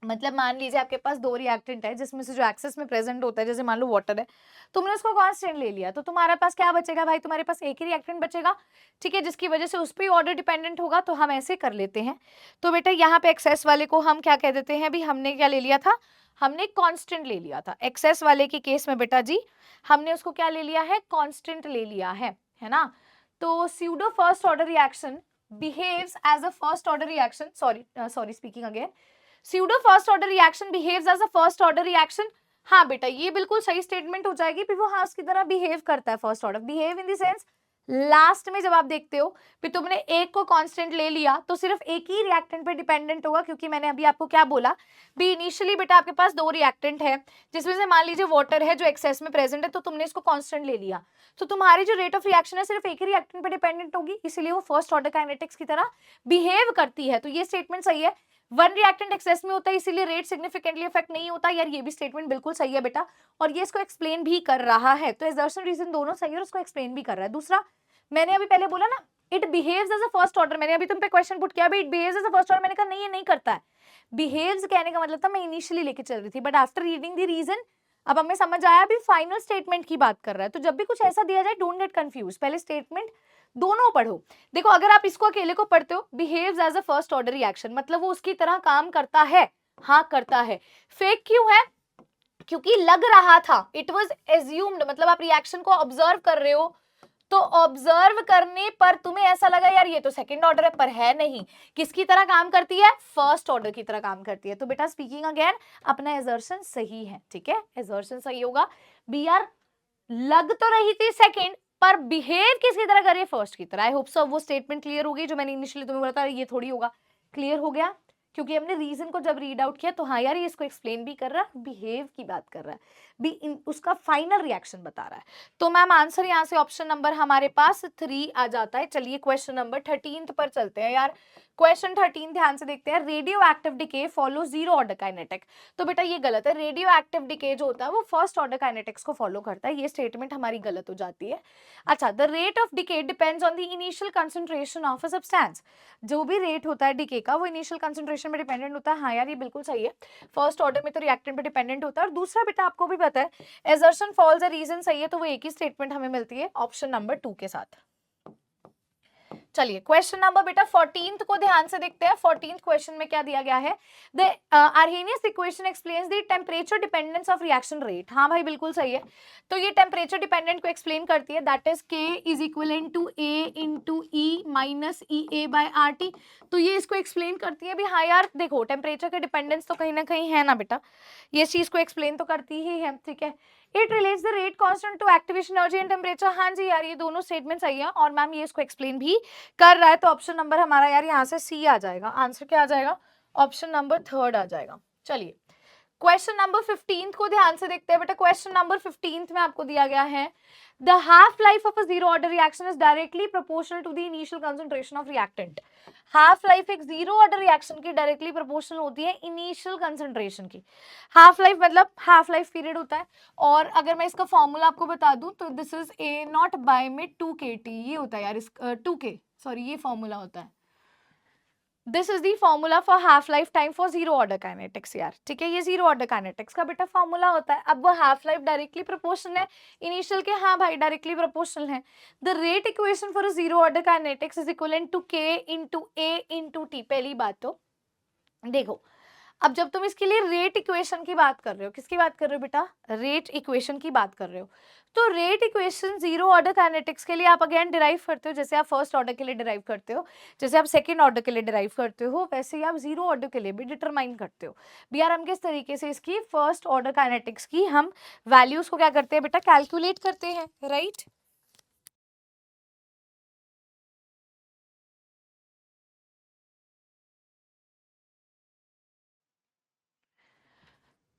मतलब मान लीजिए आपके पास 2 रिएक्टेंट है जिसमें से जो एक्सेस में प्रेजेंट होता है, जैसे मान लो वाटर है, तुमने उसको कांस्टेंट ले लिया, तो तुम्हारे पास क्या बचेगा भाई? तुम्हारे पास एक ही रिएक्टेंट बचेगा, ठीक है, जिसकी वजह से उस पर ऑर्डर डिपेंडेंट होगा। तो हम ऐसे कर लेते हैं। तो बेटा यहाँ पे एक्सेस वाले को हम क्या कह देते हैं? भी हमने क्या ले लिया था? हमने कांस्टेंट ले लिया था। एक्सेस वाले के केस में बेटा जी हमने उसको क्या ले लिया है? कांस्टेंट ले लिया है ना। तो pseudo first order reaction behaves as a first order reaction, sorry speaking again, pseudo first order reaction behaves as a first order reaction. हाँ बेटा ये बिल्कुल सही स्टेटमेंट हो जाएगी, फिर वो हाँ उसकी तरह बिहेव करता है first order. Behave in the sense last में जब आप देखते हो कि तुमने एक को कांस्टेंट ले लिया तो सिर्फ एक ही रिएक्टेंट पे डिपेंडेंट होगा, क्योंकि मैंने अभी आपको क्या बोला भी, इनिशियली बेटा आपके पास दो रिएक्टेंट है जिसमें से मान लीजिए वाटर है जो एक्सेस में प्रेजेंट है, तो तुमने इसको कांस्टेंट ले लिया, तो तुम्हारी जो रेट ऑफ रिएक्शन है सिर्फ एक ही रिएक्टेंट पे डिपेंडेंट होगी, इसलिए वो फर्स्ट ऑर्डर काइनेटिक्स की तरह बिहेव करती है। तो ये स्टेटमेंट सही है। वन रिएक्टेंट एक्सेस में होता है इसीलिए रेट सिग्निफिकेंटली इफेक्ट नहीं होता, यार ये भी स्टेटमेंट बिल्कुल सही है बेटा, और ये इसको एक्सप्लेन भी कर रहा है। तो एजर्शन रीजन दोनों सही है और उसको एक्सप्लेन भी कर रहा है। दूसरा, मैंने अभी पहले बोला ना it behaves as a first order, मैंने अभी तुम पे क्वेश्चन पुट किया it behaves as a first order, मैंने कहा नहीं ये नहीं करता है। बिहेव्स कहने का मतलब था मैं इनिशियली लेके चल रही थी, but after reading the reason अब हमें समझ आया भी फाइनल स्टेटमेंट की बात कर रहा है। तो जब भी कुछ ऐसा दिया जाए डोंट गेट कंफ्यूज, पहले स्टेटमेंट दोनों पढ़ो। देखो अगर आप इसको अकेले को पढ़ते हो behaves as a first order reaction, मतलब वो उसकी तरह काम करता है, हाँ करता है। फेक क्यों है? क्योंकि लग रहा था, इट वाज एज्यूम्ड, मतलब आप रिएक्शन को ऑब्जर्व कर रहे हो तो ऑब्जर्व करने पर तुम्हें ऐसा लगा यार ये तो सेकंड ऑर्डर है, पर है नहीं। किसकी तरह काम करती है? फर्स्ट ऑर्डर की तरह काम करती है। तो बेटा स्पीकिंग अगेन अपना एजर्शन सही है, ठीक है, एजर्शन सही होगा। बी आर लग तो रही थी सेकंड पर बिहेव किसकी तरह करे? फर्स्ट की तरह। आई होप सो वो स्टेटमेंट क्लियर हो गई जो मैंने इनिशियली तुम्हें बोला था ये थोड़ी होगा। क्लियर हो गया? क्योंकि हमने रीजन को जब रीड आउट किया तो हाँ यार ये इसको एक्सप्लेन भी कर रहा है, बिहेव की बात कर रहा है, भी उसका फाइनल रिएक्शन बता रहा है। तो मैम आंसर यहाँ से ऑप्शन नंबर हमारे पास 3 आ जाता है। चलिए क्वेश्चन नंबर 13 पर चलते हैं यार। क्वेश्चन 13 ध्यान से देखते हैं। Radio active decay follow zero order kinetic. तो बेटा ये गलत है, रेडियो एक्टिव डिके जो होता है वो फर्स्ट ऑर्डर काइनेटिक्स को फॉलो करता है, ये स्टेटमेंट हमारी गलत हो जाती है। अच्छा, the rate of decay depends on the initial concentration of a substance. जो भी रेट होता है डिके का वो इनिशियल कंसंट्रेशन में डिपेंडेंट होता है। हाँ यार ये बिल्कुल सही है, फर्स्ट ऑर्डर में तो रिएक्टेंट पे डिपेंडेंट होता है। और दूसरा बेटा आपको भी पता है एजर्शन फॉल्स, रीजन सही है, तो वो एक ही स्टेटमेंट हमें मिलती है ऑप्शन नंबर 2 के साथ। चलिए क्वेश्चन नंबर बेटा 14th को ध्यान से देखते हैं। 14th क्वेश्चन में क्या दिया गया है? The Arrhenius equation explains the temperature dependence of reaction rate. हाँ भाई बिल्कुल सही है, तो ये टेम्परेचर डिपेंडेंट को एक्सप्लेन करती है, that is K is equivalent to A into E minus EA by RT। तो ये इसको एक्सप्लेन करती है भी। हाँ यार देखो टेम्परेचर का डिपेंडेंस तो कहीं ना कहीं है ना बेटा, ये चीज को एक्सप्लेन तो करती ही है, ठीक है। It relates the rate constant to activation energy and temperature. हाँ जी यार ये दोनों स्टेटमेंट सही है और मैम ये इसको एक्सप्लेन भी कर रहा है। तो ऑप्शन नंबर हमारा यार यहाँ से सी आ जाएगा, आंसर क्या आ जाएगा? ऑप्शन नंबर 3 आ जाएगा। चलिए क्वेश्चन नंबर 15 को ध्यान से देखते हैं बेटा। क्वेश्चन नंबर 15 में आपको दिया गया है the half life of a zero order reaction is directly proportional to the initial concentration of reactant. Half life एक जीरो ऑर्डर रिएक्शन की डायरेक्टली प्रोपोर्शनल होती है इनिशियल कंसंट्रेशन की। हाफ लाइफ मतलब हाफ लाइफ पीरियड होता है, और अगर मैं इसका फॉर्मूला आपको बता दूं तो दिस इज A0 बाय में 2kT, ये होता है यार इस 2k, सॉरी ये फॉर्मूला होता है। This is the formula for half life time for zero order kinetics यार, ठीक है, ये जीरो ऑर्डर काइनेटिक्स का बेटा फॉर्मूला होता है। अब वो हाफ लाइफ डायरेक्टली प्रोपोर्शनल है इनिशियल के, हाँ भाई डायरेक्टली प्रोपोर्शनल है। The rate equation for zero order kinetics is equivalent to K into A into T। पहली बात तो देखो, अब जब तुम इसके लिए रेट इक्वेशन की बात कर रहे हो, किसकी बात कर रहे हो बेटा? रेट इक्वेशन की बात कर रहे हो। तो rate equation zero order kinetics के लिए आप अगेन डिराइव करते हो, जैसे आप फर्स्ट ऑर्डर के लिए डिराइव करते हो, जैसे आप सेकंड ऑर्डर के लिए डिराइव करते हो, वैसे ही आप जीरो ऑर्डर के लिए भी डिटरमाइन करते हो। यार हम किस तरीके से इसकी फर्स्ट ऑर्डर काइनेटिक्स की हम वैल्यूज को क्या करते हैं बेटा? कैलकुलेट करते हैं, राइट।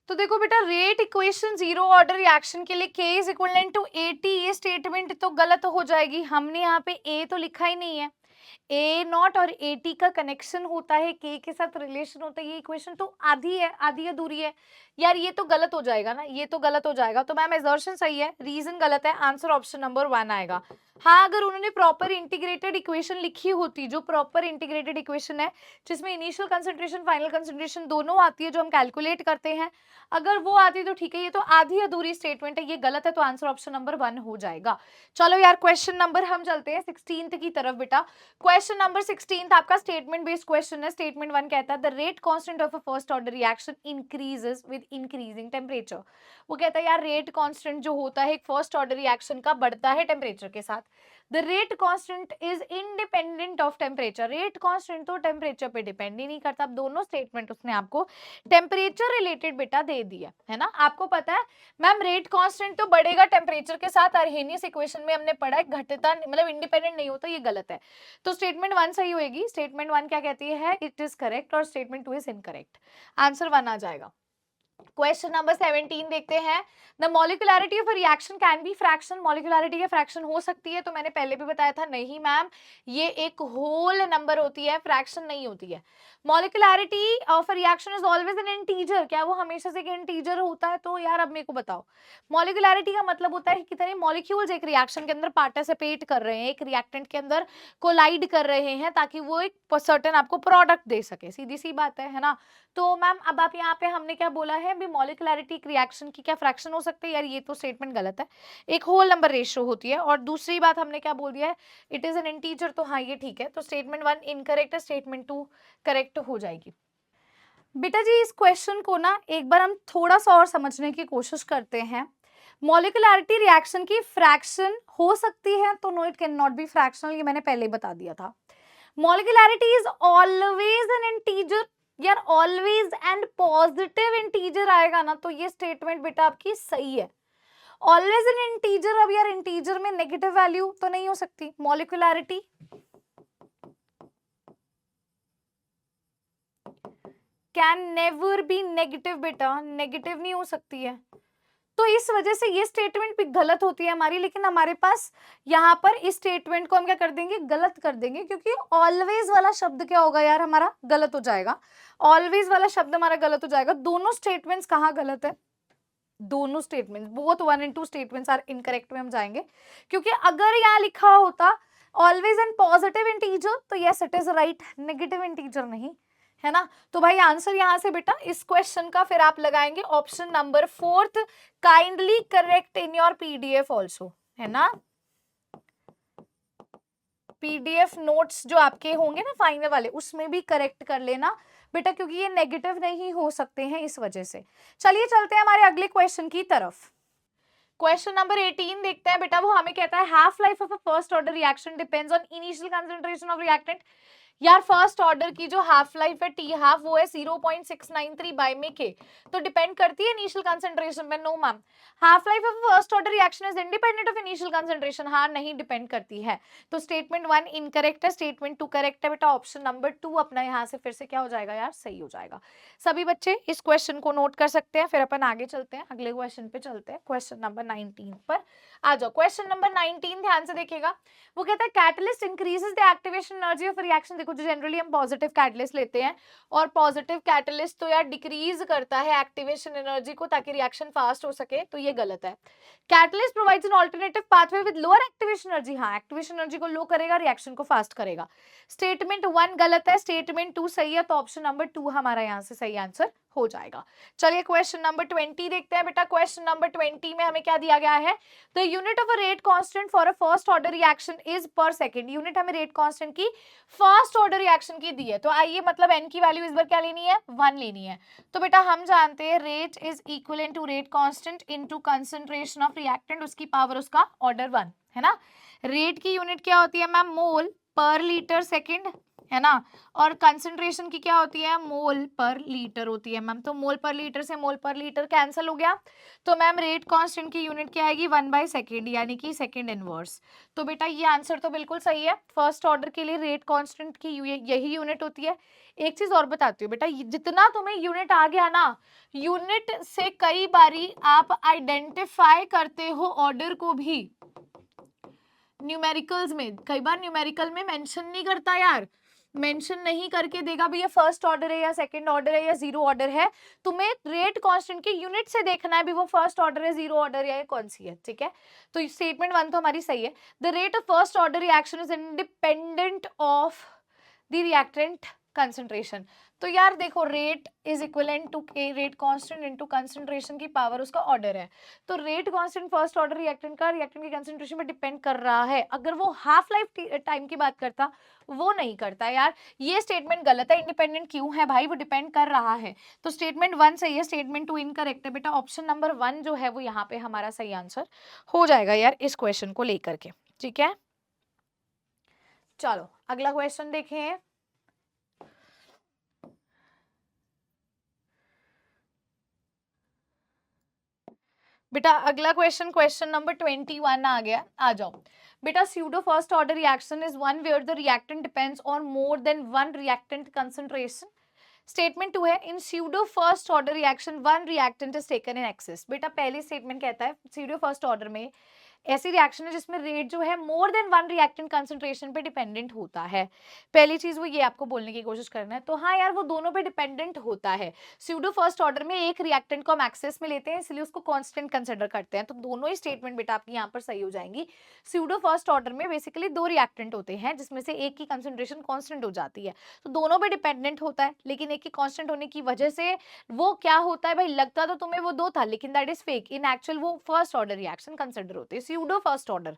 तो देखो बेटा rate equation zero order reaction के लिए K is equivalent to AT, ये स्टेटमेंट तो गलत हो जाएगी। हमने यहाँ पे A तो लिखा ही नहीं है, A0 और AT का कनेक्शन होता है, K के साथ रिलेशन होता है, ये इक्वेशन तो आधी है, आधी अधूरी है यार, ये तो गलत हो जाएगा ना, ये तो गलत हो जाएगा। तो मैम एजर्शन सही है, रीजन गलत है, आंसर ऑप्शन नंबर 1 आएगा। हाँ अगर उन्होंने प्रॉपर इंटीग्रेटेड इक्वेशन लिखी होती, जो प्रॉपर इंटीग्रेटेड इक्वेशन है जिसमें इनिशियल कंसंट्रेशन फाइनल कंसंट्रेशन दोनों आती है जो हम कैलकुलेट करते हैं, अगर वो आती तो ठीक है, ये तो आधी अधूरी स्टेटमेंट है, ये गलत है, तो आंसर ऑप्शन नंबर 1 हो जाएगा। चलो यार क्वेश्चन नंबर हम चलते हैं 16th की तरफ बेटा। क्वेश्चन नंबर 16 आपका स्टेटमेंट बेस्ड क्वेश्चन है। स्टेटमेंट 1 कहता है the rate constant of a first order reaction increases with increasing temperature. वो कहता है यार रेट कांस्टेंट जो होता है एक फर्स्ट ऑर्डर रिएक्शन का बढ़ता है टेम्परेचर के साथ। The rate constant is independent of temperature. Rate constant तो टेम्परेचर पे डिपेंड ही नहीं करता। अब दोनों स्टेटमेंट उसने आपको टेम्परेचर रिलेटेड बेटा दे दिया है ना। आपको पता है मैम रेट कांस्टेंट तो बढ़ेगा टेम्परेचर के साथ, अर्हेनियस इक्वेशन में हमने पढ़ा है, घटता मतलब इंडिपेंडेंट नहीं होता, ये गलत है। तो स्टेटमेंट 1 सही होगी। स्टेटमेंट 1 क्या कहती है, इट इज करेक्ट, और स्टेटमेंट 2 इज इनकरेक्ट। आंसर 1 आ जाएगा। क्वेश्चन नंबर 17 देखते हैं। The molecularity of a reaction can be fraction. Molecularity के फ्रैक्शन हो सकती है, तो मैंने पहले भी बताया था नहीं मैम, ये एक होल नंबर होती है, फ्रैक्शन नहीं होती है। Molecularity of a reaction is always an integer. क्या वो हमेशा से एक इंटीजर होता है? तो यार अब मेरे को बताओ, मॉलिक्युलरिटी का मतलब होता है कि कितने मॉलिक्यूल्स एक रिएक्शन के अंदर पार्टिसिपेट कर रहे हैं, एक रिएक्टेंट के अंदर कोलाइड कर रहे हैं, ताकि वो एक सर्टेन आपको प्रोडक्ट दे सके। सीधी सी बात है ना। तो मैम अब आप यहाँ पे हमने क्या बोला है भी, मॉलिक्युलरिटी रिएक्शन की क्या फ्रैक्शन हो सकती है? यार ये तो स्टेटमेंट गलत है, एक होल नंबर रेशियो होती है। और दूसरी बात हमने क्या बोल दिया है, इट इज एन इंटीजर, तो हाँ ये ठीक है। तो स्टेटमेंट 1 इनकरेक्ट है, स्टेटमेंट 2 करेक्ट हो जाएगी। बेटा जी इस क्वेश्चन को ना एक बार हम थोड़ा सा और समझने की कोशिश करते हैं। मॉलिक्युलरिटी रिएक्शन की फ्रैक्शन हो सकती है, तो no it can not be fractional, ये मैंने पहले ही बता दिया था। Molecularity is always an integer, यार ऑलवेज एंड पॉजिटिव इंटीजर आएगा ना, तो ये स्टेटमेंट बेटा आपकी सही है। ऑलवेज एन इंटीजर, अब यार इंटीजर में नेगेटिव वैल्यू तो नहीं हो सकती। मॉलिक्युलरिटी कैन नेवर बी नेगेटिव, बेटा नेगेटिव नहीं हो सकती है, तो इस वजह से ये स्टेटमेंट भी गलत होती है हमारी। लेकिन हमारे पास यहाँ पर इस स्टेटमेंट को हम क्या कर देंगे, गलत कर देंगे, क्योंकि ऑलवेज वाला शब्द क्या होगा यार हमारा, गलत हो जाएगा। ऑलवेज वाला शब्द हमारा गलत हो जाएगा। दोनों स्टेटमेंट्स कहाँ गलत है, दोनों statements, both 1 and 2 statements are incorrect में हम जाएंगे। क्योंकि अगर यहाँ लिखा होता ऑलवेज एंड पॉजिटिव इंटीजर, तो yes it is right, negative integer नहीं, है ना। तो भाई आंसर यहाँ से बेटा इस क्वेश्चन का फिर आप लगाएंगे option number 4, kindly correct in your PDF also, है ना। पीडीएफ नोट्स जो आपके होंगे ना फाइनल वाले, उसमें भी करेक्ट कर लेना बेटा, क्योंकि ये नेगेटिव नहीं हो सकते हैं इस वजह से। चलिए चलते हैं हमारे अगले क्वेश्चन की तरफ। क्वेश्चन नंबर 18 देखते हैं बेटा। वो हमें कहता है half life of a first order reaction depends on initial concentration of reactant. यार फर्स्ट ऑर्डर की जो हाफ लाइफ है टी हाफ, वो है 0.693 बाय में के, तो डिपेंड करती है इनिशियल कंसंट्रेशन पे। No ma'am, half life of first order reaction is independent of initial concentration. हाँ नहीं डिपेंड करती है, तो स्टेटमेंट 1 इनकरेक्ट है, स्टेटमेंट 2 करेक्ट है बेटा। ऑप्शन नंबर 2 अपना यहाँ से फिर से क्या हो जाएगा यार, सही हो जाएगा। सभी बच्चे इस क्वेश्चन को नोट कर सकते हैं, फिर अपन आगे चलते हैं, अगले क्वेश्चन पे चलते हैं। क्वेश्चन नंबर 19 पर आ जाओ। क्वेश्चन नंबर 19 ध्यान से देखिएगा। वो कहता है catalyst increases the activation energy of reaction. देखो जो जनरली हम पॉजिटिव कैटलिस्ट लेते हैं, और पॉजिटिव कैटलिस्ट तो यार डिक्रीज करता है एक्टिवेशन एनर्जी को, ताकि रिएक्शन फास्ट हो सके, तो ये गलत है। Catalyst provides an alternative pathway with lower activation energy. हाँ एक्टिवेशन एनर्जी को लो करेगा, रिएक्शन को फास्ट करेगा। स्टेटमेंट 1 गलत है, स्टेटमेंट 2 सही है, तो ऑप्शन नंबर 2 हमारा यहाँ से सही आंसर हो जाएगा। चलिए क्वेश्चन नंबर 20 देखते हैं बेटा। क्वेश्चन नंबर 20 में हमें क्या दिया गया है, the unit of a rate constant for a first order reaction is पर सेकंड। यूनिट हमें रेट कांस्टेंट की फर्स्ट ऑर्डर रिएक्शन की दी है, तो आइए मतलब n की वैल्यू इस बार क्या लेनी है, 1 लेनी है। तो बेटा हम जानते हैं rate is equivalent to rate constant into concentration of reactant, उसकी पावर उसका ऑर्डर 1, है ना। रेट की यूनिट क्या होती है मैम, मोल पर लीटर सेकेंड, है ना। और कंसंट्रेशन की क्या होती है, मोल पर लीटर होती है मैम। तो मोल पर लीटर से मोल पर लीटर कैंसिल हो गया, तो मैम रेट कांस्टेंट की यूनिट क्या आएगी, 1/सेकेंड, यानी कि सेकेंड इनवर्स। तो बेटा ये आंसर तो बिल्कुल सही है। फर्स्ट ऑर्डर के लिए रेट कांस्टेंट की यही यूनिट होती है। एक चीज और बताती हूँ बेटा, जितना तुम्हें यूनिट आ गया ना, यूनिट से कई बारी आप आइडेंटिफाई करते हो ऑर्डर को भी न्यूमेरिकल्स में। कई बार न्यूमेरिकल में मेंशन नहीं करता यार, मेंशन नहीं करके देगा भी ये फर्स्ट ऑर्डर है या सेकंड ऑर्डर है या जीरो ऑर्डर है। तुम्हें रेट कांस्टेंट की यूनिट से देखना है भी वो फर्स्ट ऑर्डर है, जीरो ऑर्डर है, कौन सी है, ठीक है। तो स्टेटमेंट 1 तो हमारी सही है। The rate of first order reaction is independent of the reactant concentration. तो यार देखो rate is equivalent to rate constant into concentration की पावर उसका ऑर्डर है। तो rate constant first order reactant का रिएक्टेंट की कंसंट्रेशन पे डिपेंड कर रहा है। अगर वो हाफ लाइफ टाइम की बात करता, वो नहीं करता यार। ये स्टेटमेंट गलत है। इंडिपेंडेंट क्यों है भाई, वो डिपेंड कर रहा है। तो स्टेटमेंट 1 सही है, स्टेटमेंट 2 इनकरेक्ट है बेटा। ऑप्शन नंबर 1 जो है वो यहाँ पे हमारा सही आंसर हो जाएगा यार इस क्वेश्चन को लेकर के, ठीक है। चलो अगला क्वेश्चन देखें। बेटा अगला क्वेश्चन, क्वेश्चन नंबर 21 आ गया, आ जाओ बेटा। Pseudo first order reaction is one where the reactant depends on more than one reactant concentration. Statement 2 है, in pseudo first order reaction one reactant is taken in excess. बेटा पहली स्टेटमेंट कहता है स्यूडो फर्स्ट ऑर्डर में ऐसी रिएक्शन है जिसमें रेट जो है मोर देन वन रिएक्टेंट कंसंट्रेशन पे डिपेंडेंट होता है। पहली चीज वो ये आपको बोलने की कोशिश करना है, तो हाँ यार वो दोनों पे डिपेंडेंट होता है। स्यूडो फर्स्ट ऑर्डर में एक रिएक्टेंट को हम एक्सेस में लेते हैं इसलिए उसको कांस्टेंट कंसिडर करते हैं, तो दोनों ही स्टेटमेंट बेटा आपकी यहाँ पर सही हो जाएंगी। स्यूडो फर्स्ट ऑर्डर में बेसिकली दो रिएक्टेंट होते हैं जिसमें से एक की कंसंट्रेशन कांस्टेंट हो जाती है, तो दोनों पे डिपेंडेंट होता है, लेकिन एक की कांस्टेंट होने की वजह से वो क्या होता है भाई, लगता तो तुम्हें वो दो था लेकिन that is fake, in actual वो फर्स्ट ऑर्डर रिएक्शन कंसिडर होते हैं। Pseudo first order,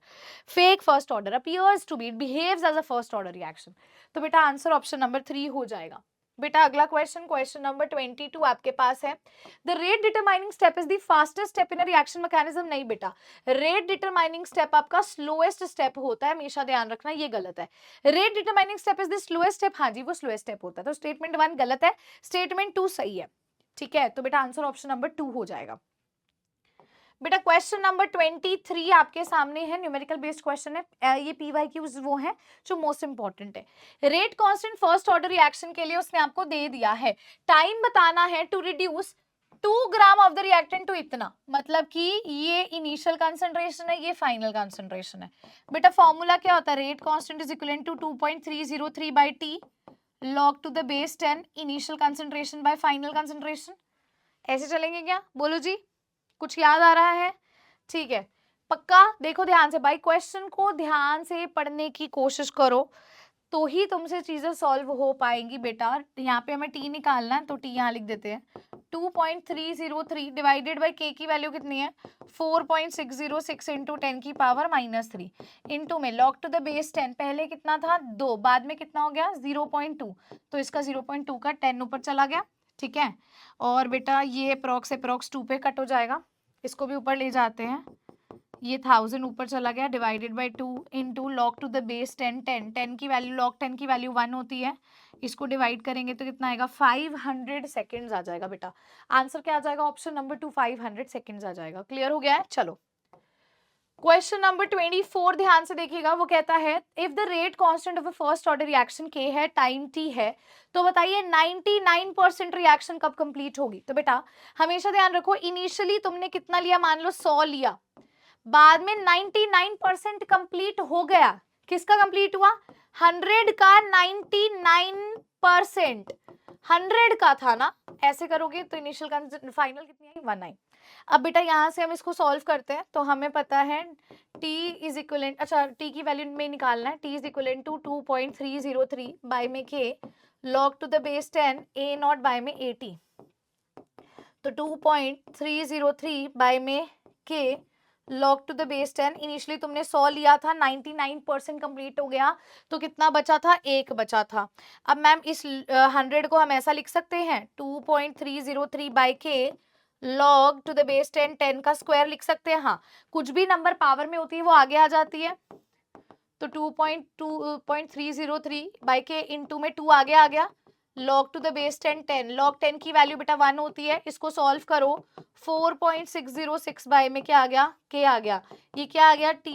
fake first order, appears to be, it behaves as a first order reaction. तो बेटा आंसर ऑप्शन नंबर 3 हो जाएगा। बेटा अगला क्वेश्चन, क्वेश्चन नंबर 22 आपके पास है, the rate determining step is the fastest step in a reaction mechanism. नहीं बेटा, रेट डिटरमाइनिंग स्टेप आपका स्लोएस्ट स्टेप होता है, हमेशा ध्यान रखना, ये गलत है। Rate determining step is the slowest step, हाँ जी वो स्लोएस्ट स्टेप होता है, तो स्टेटमेंट 1 गलत है, स्टेटमेंट 2 सही है। ठीक है, तो बेटा आंसर ऑप्शन नंबर 2 हो जाएगा। बेटा क्वेश्चन नंबर 23 आपके सामने है, न्यूमेरिकल बेस्ड क्वेश्चन है, ये पीवाईक्यूज वो है जो मोस्ट इंपॉर्टेंट है। Rate constant first order reaction के लिए उसने आपको दे दिया है, टाइम बताना है to reduce 2 gram of the reactant to इतना, मतलब कि ये इनिशियल कंसंट्रेशन है, ये फाइनल कंसंट्रेशन है। बेटा फॉर्मूला क्या होता है, rate constant is equivalent to 2.303 by T log to the base 10 initial concentration by final concentration. ऐसे चलेंगे क्या, बोलो जी, कुछ याद आ रहा है? ठीक है, पक्का देखो ध्यान से भाई, क्वेश्चन को ध्यान से पढ़ने की कोशिश करो तो ही तुमसे चीजें सॉल्व हो पाएंगी बेटा। यहाँ पे हमें टी निकालना है तो टी यहाँ लिख देते हैं, 2.303 डिवाइडेड बाई के की वैल्यू कितनी है 4.606 इंटू 10 की पावर -3 इंटू में log टू द बेस 10, पहले कितना था 2, बाद में कितना हो गया 0.2, तो इसका 0.2 का 10 ऊपर चला गया। ठीक है, और बेटा ये अप्रोक्स 2 पे कट हो जाएगा, इसको भी ऊपर ले जाते हैं, ये 1000 ऊपर चला गया, divided by 2 into log to the base 10 की वैल्यू log 10 की वैल्यू 1 होती है, इसको डिवाइड करेंगे तो कितना आएगा 500 सेकेंड्स आ जाएगा। बेटा आंसर क्या आ जाएगा, ऑप्शन नंबर 2 500 सेकेंड्स आ जाएगा। क्लियर हो गया है? चलो क्वेश्चन नंबर 24 ध्यान से देखिएगा, वो कहता है if the rate constant of a first order reaction के है, टाइम टी है, तो बताइए 99% रिएक्शन कब कंप्लीट होगी। तो बेटा हमेशा ध्यान रखो, इनिशियली तुमने कितना लिया, मान लो 100 लिया, बाद में 99% कंप्लीट हो गया, किसका कंप्लीट हुआ 100 का 99%, 100 का था ना, ऐसे करोगे तो इनिशियल फाइनल कितनी आई 19। अब बेटा यहाँ से हम इसको सॉल्व करते हैं, तो हमें पता है t इज इक्वलेंट, अच्छा t की वैल्यू में निकालना है, t is equivalent to 2.303 by में k log to the base 10 a not by में 80, तो 2.303 बाय में k log to the base 10, initially तुमने 100 लिया था, 99% कंप्लीट हो गया, तो कितना बचा था, 1 बचा था। अब मैम इस 100 को हम ऐसा लिख सकते हैं 2.303 बाय के log टू द बेस 10, 10 का स्क्वायर लिख सकते हैं, हाँ कुछ भी नंबर पावर में होती है वो आगे आ जाती है, तो 2.303 बाय के इंटू में 2 आगे आ गया, log to the base 10 10, log 10 की वैल्यू बेटा 1 होती है, इसको सॉल्व करो 4.606 बाय में क्या आ गया, k आ गया, ये क्या आ गया t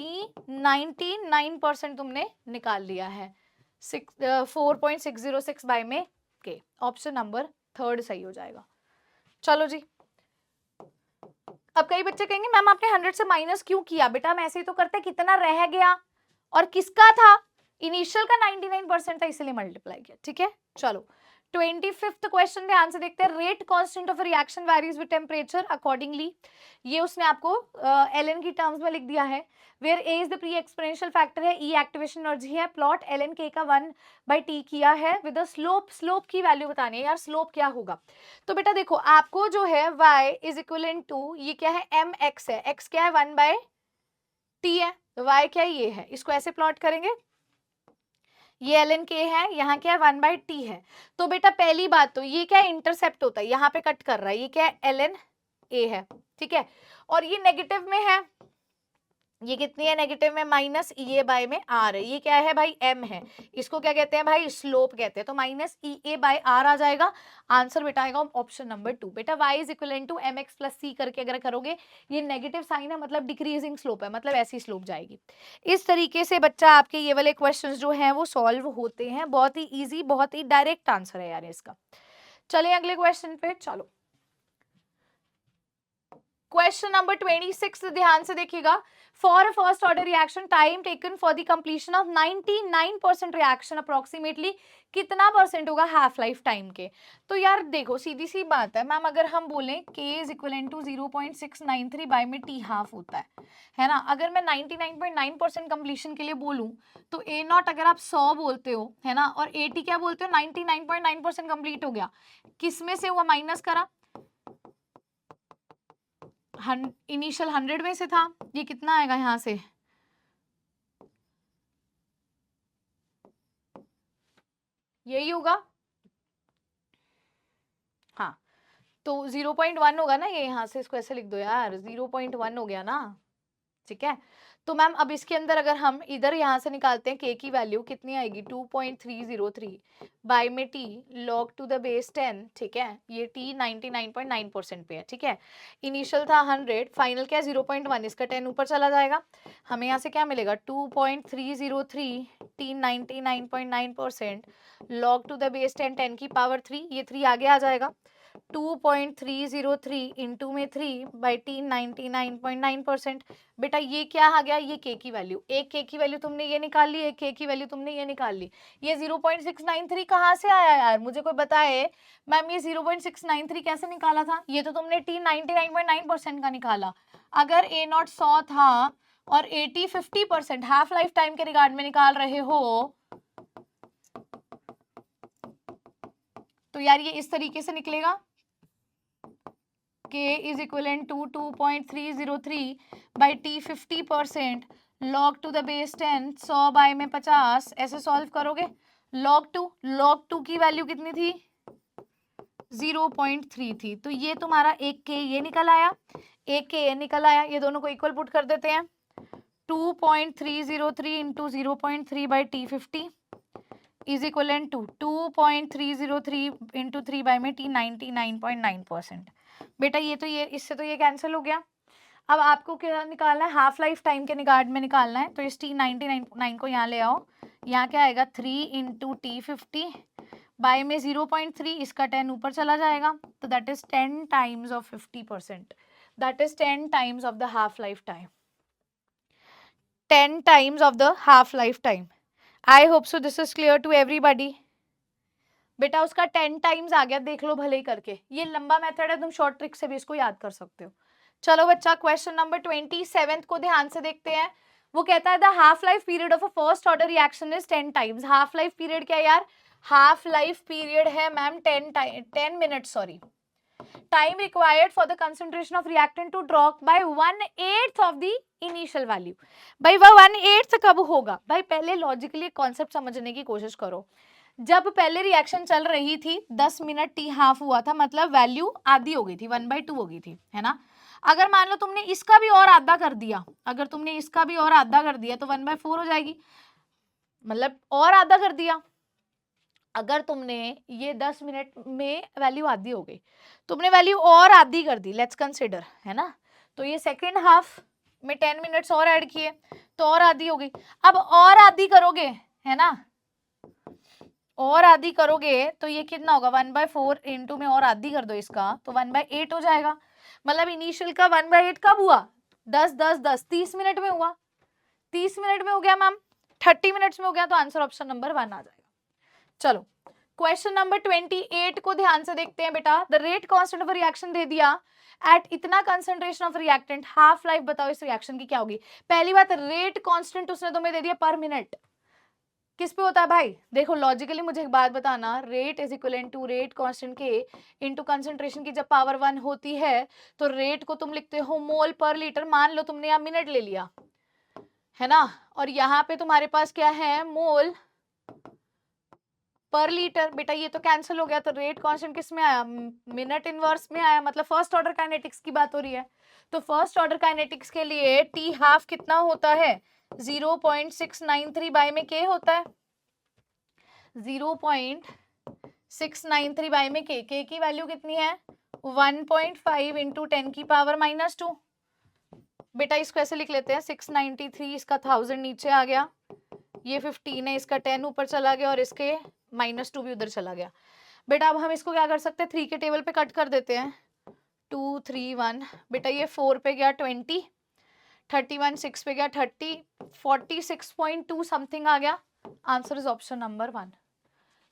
99% तुमने निकाल लिया है, 4.606 बाय में k, ऑप्शन नंबर 3 सही हो जाएगा। चलो जी, अब कई बच्चे कहेंगे मैम आपने 100 से माइनस क्यों किया, बेटा हम ऐसे ही तो करते, कितना रह गया और किसका था, इनिशियल का 99% था इसलिए मल्टीप्लाई किया। ठीक है, चलो 25th क्वेश्चन ध्यान से देखते हैं, rate constant of reaction varies with temperature accordingly, ये उसने आपको ln की टर्म्स में लिख दिया है, where a is the pre exponential factor है, e एक्टिवेशन एनर्जी है, प्लॉट ln k का 1/t किया है विद द स्लोप की वैल्यू बतानी है, यार स्लोप क्या होगा। तो बेटा देखो आपको जो है y इज इक्वलेंट टू, ये क्या है mx है, x क्या है 1/t है, y क्या है ये है, इसको ऐसे प्लॉट करेंगे, ये ln k है, यहाँ क्या है 1/t है, तो बेटा पहली बात तो ये क्या है इंटरसेप्ट होता है, यहाँ पे कट कर रहा है, ये क्या है ln a है, ठीक है, और ये नेगेटिव में है, ये कितनी है नेगेटिव में, माइनस ई ए बाय में आर है, ये क्या है भाई एम है, इसको क्या कहते हैं भाई स्लोप कहते हैं, तो minus E A by R आ जाएगा। आंसर बेटा आएगा ऑप्शन नंबर 2। बेटा y is equal to m x plus c करके अगर करोगे, ये नेगेटिव साइन है मतलब डिक्रीजिंग स्लोप है, मतलब ऐसी स्लोप जाएगी। इस तरीके से बच्चा आपके ये वाले क्वेश्चन जो है वो सॉल्व होते हैं, बहुत ही ईजी, बहुत ही डायरेक्ट आंसर है यार इसका। चलिए अगले क्वेश्चन पे चलो। क्वेश्चन नंबर 26 ध्यान से देखिएगा। For a first order reaction time taken for the completion of 99% reaction approximately कितना परसेंट होगा हाफ लाइफ टाइम के। तो यार देखो सीधी सी बात है मैम, अगर हम बोलें k is equal to 0.693 by में t हाफ होता है ना। अगर मैं 99.9% कंप्लीशन के लिए बोलूं तो a नॉट अगर आप 100 बोलते हो है ना, और at क्या बोलते हो 99.9% कंप्लीट हो गया, किस में से हुआ माइनस करा, इनिशियल 100 में से था, ये कितना आएगा यहां से, यही होगा। हाँ तो 0.1 होगा ना ये, यहां से इसको ऐसे लिख दो यार, 0.1 हो गया ना, ठीक है। तो मैम अब इसके अंदर अगर हम इधर यहाँ से निकालते हैं k की वैल्यू कितनी आएगी 2.303 बाय में t log to the base 10, ठीक है। ये t 99.9% पे है, ठीक है। इनिशियल था 100, फाइनल क्या 0.1, इसका 10 ऊपर चला जाएगा, हमें यहाँ से क्या मिलेगा 2.303 t 99.9% log to the base 10 10 की पावर 3, ये 3 आगे आ जाएगा, 2.303 इंटू में 3 बाई टी 99.9%। बेटा ये क्या आ गया, ये k की वैल्यू, एक k की वैल्यू तुमने ये निकाल ली, एक k की वैल्यू तुमने ये निकाल ली। ये 0.693 कहाँ से आया यार, मुझे कोई बताए मैम ये 0.693 कैसे निकाला था। ये तो तुमने t 99.9% का निकाला। अगर a नॉट 100 था और at 50% हाफ लाइफ टाइम के रिगार्ड में निकाल रहे हो तो यार ये इस तरीके से निकलेगा, k is equivalent to 2.303 by t 50% log to the base 10 100 bye में 50, ऐसे सॉल्व करोगे। log 2 की वैल्यू कितनी थी 0.3 थी, तो ये तुम्हारा एक k ये निकल आया, एक k ये निकल आया, ये दोनों को इक्वल पुट कर देते हैं। 2.303 into 0.3 by T 50 is equal to 2.303 into 3 by में टी 99.9%। बेटा ये तो ये इससे तो ये कैंसिल हो गया। अब आपको क्या निकालना है, हाफ लाइफ टाइम के रिगार्ड में निकालना है, तो इस टी 99 को यहाँ ले आओ, यहाँ क्या आएगा 3 इंटू टी 50 बाय में 0.3, इसका 10 ऊपर चला जाएगा, तो that is 10 times of 50%, that is 10 times of the half life time, 10 times of the half life time. I hope so this is clear to everybody. बेटा उसका 10 टाइम्स आ गया, देख लो भले ही करके, ये लंबा मेथड है, तुम शॉर्ट ट्रिक से भी इसको याद कर सकते हो। चलो बच्चा क्वेश्चन नंबर 27 को ध्यान से देखते हैं। वो कहता है the half life period of a first order reaction is 10 times. Half life period क्या यार, हाफ लाइफ पीरियड है ma'am 10 minute, sorry, time required for the concentration of reactant to drop by 1/8 of the initial value. भाई वह 1/8 कब होगा, भाई पहले लॉजिकली कॉन्सेप्ट समझने की कोशिश करो। जब पहले रिएक्शन चल रही थी 10 मिनट टी हाफ हुआ था, मतलब वैल्यू आधी हो गई थी, 1/2 हो गई थी, है ना। अगर मान लो तुमने इसका भी और आधा कर दिया, अगर तुमने इसका भी और आधा कर दिया तो 1/4 हो जाएगी, मतलब और आधा कर दिया। अगर तुमने ये 10 मिनट में वैल्यू आधी हो गई, तुमने वैल्यू और आधी कर दी, लेट्स कंसिडर, है ना, तो ये सेकेंड हाफ में 10 मिनट्स और ऐड किए तो और आधी हो गई। अब और आधी करोगे, है ना, और आधी करोगे तो ये कितना होगा 1/4 इंटू में और आधी कर दो इसका तो 1/8 हो जाएगा। मतलब इनिशियल का 1/8 कब हुआ, 10 10 10 30 मिनट में हुआ, 30 मिनट में हो गया मैम, 30 मिनट्स में हो गया, तो आंसर ऑप्शन नंबर 1 आ जाएगा। चलो क्वेश्चन नंबर 28 को ध्यान से देखते हैं बेटा। The rate constant of reaction दे दिया एट इतना concentration of reactant, half life बताओ इस रिएक्शन की क्या होगी। पहली बात रेट कांस्टेंट उसने तुम्हें दे दिया पर मिनट, किस पे होता है भाई, देखो लॉजिकली मुझे एक बात बताना, rate is equal to rate constant के इनटू कंसंट्रेशन की जब पावर 1 होती है तो रेट को तुम लिखते हो मोल पर लीटर, मान लो तुमने यहाँ मिनट ले लिया, है ना, और यहाँ पे तुम्हारे पास क्या है मोल पर लीटर। बेटा ये तो कैंसिल हो गया, तो रेट कांस्टेंट किस में आया, मिनट इनवर्स में आया, मतलब फर्स्ट ऑर्डर काइनेटिक्स की बात हो रही है। तो फर्स्ट ऑर्डर काइनेटिक्स के लिए टी हाफ कितना होता है, 0.693 बाय में के होता है, 0.693 बाय में के की वैल्यू कितनी है 1.5 इंटू 10 की पावर -2। बेटा इसको ऐसे लिख लेते हैं 693, इसका 1000 नीचे आ गया, ये 15 है, इसका 10 ऊपर चला गया और इसके -2 भी उधर चला गया। बेटा अब हम इसको क्या कर सकते हैं, 3 के टेबल पे कट कर देते हैं, 2 3 1। बेटा ये 4 पे गया 20, 31 6 पे गया 30, 46.2 समथिंग आ गया। Answer is option number 1।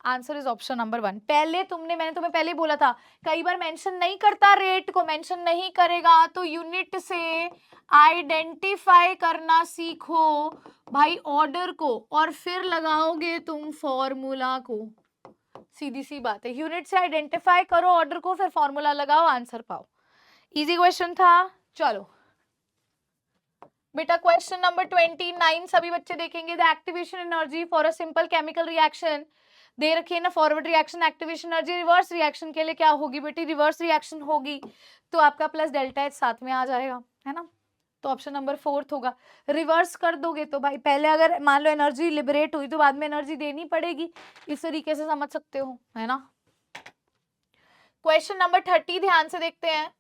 Answer is option number 1। मैंने तुम्हें पहले ही बोला था, कई बार मेंशन नहीं करता, रेट को मेंशन नहीं करेगा तो यूनिट से आइडेंटिफाई करना सीखो भाई ऑर्डर को, और फिर लगाओगे तुम फॉर्मूला को। सीधी सी बात है, यूनिट से आइडेंटिफाई करो ऑर्डर को, फिर फॉर्मूला लगाओ, आंसर पाओ। इजी क्वेश्चन था। चलो बेटा क्वेश्चन नंबर 29 सभी बच्चे देखेंगे। The activation energy for a simple chemical reaction दे रखी है ना, forward reaction activation energy, reverse reaction के लिए क्या होगी बेटी, रिवर्स रिएक्शन होगी तो आपका प्लस डेल्टा एच साथ में आ जाएगा, है ना। तो ऑप्शन नंबर 4 होगा। रिवर्स कर दोगे तो भाई पहले अगर मान लो एनर्जी लिबरेट हुई तो बाद में एनर्जी देनी पड़ेगी, इस तरीके से समझ सकते हो, है ना। क्वेश्चन नंबर 30 ध्यान से देखते हैं।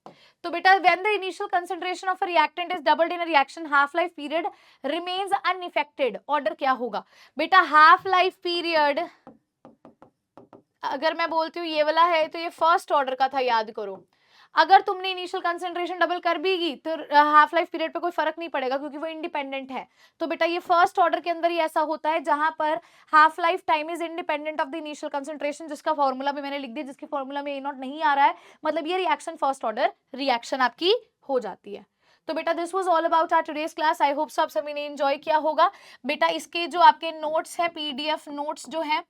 तो बेटा when the initial concentration of a reactant is doubled in a reaction half life period remains unaffected, order क्या होगा बेटा, हाफ लाइफ पीरियड अगर मैं बोलती हूँ ये वाला है तो ये फर्स्ट ऑर्डर का था, याद करो। अगर तुमने इनिशियल कंसंट्रेशन डबल कर भी की तो हाफ लाइफ पीरियड पे कोई फर्क नहीं पड़ेगा क्योंकि वो इंडिपेंडेंट है। तो बेटा ये फर्स्ट ऑर्डर के अंदर ही ऐसा होता है जहां पर half life time is independent of the initial concentration, जिसका फॉर्मूला भी मैंने लिख दिया, जिसके फॉर्मूला में ए नॉट नहीं आ रहा है, मतलब ये रिएक्शन फर्स्ट ऑर्डर रिएक्शन आपकी हो जाती है। तो बेटा this was all about our today's class. I hope so आप सभी ने एंजॉय किया होगा। बेटा इसके जो आपके नोट्स हैं, पीडीएफ नोट्स जो हैं,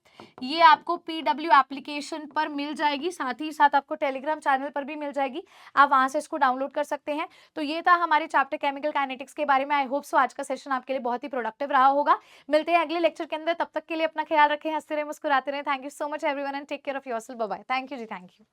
ये आपको पीडब्ल्यू एप्लीकेशन पर मिल जाएगी, साथ ही साथ आपको टेलीग्राम चैनल पर भी मिल जाएगी, आप वहां से इसको डाउनलोड कर सकते हैं। तो ये था हमारे चैप्टर केमिकल काइनेटिक्स के बारे में। आई होप सो आज का सेशन आपके लिए बहुत ही प्रोडक्टिव रहा होगा। मिलते हैं अगले लेक्चर के अंदर, तब तक के लिए अपना ख्याल रखें, हंसते रहे, मुस्कुराते रहे। Thank you so much everyone and take care of yourself. Bye bye. Thank you ji, thank you.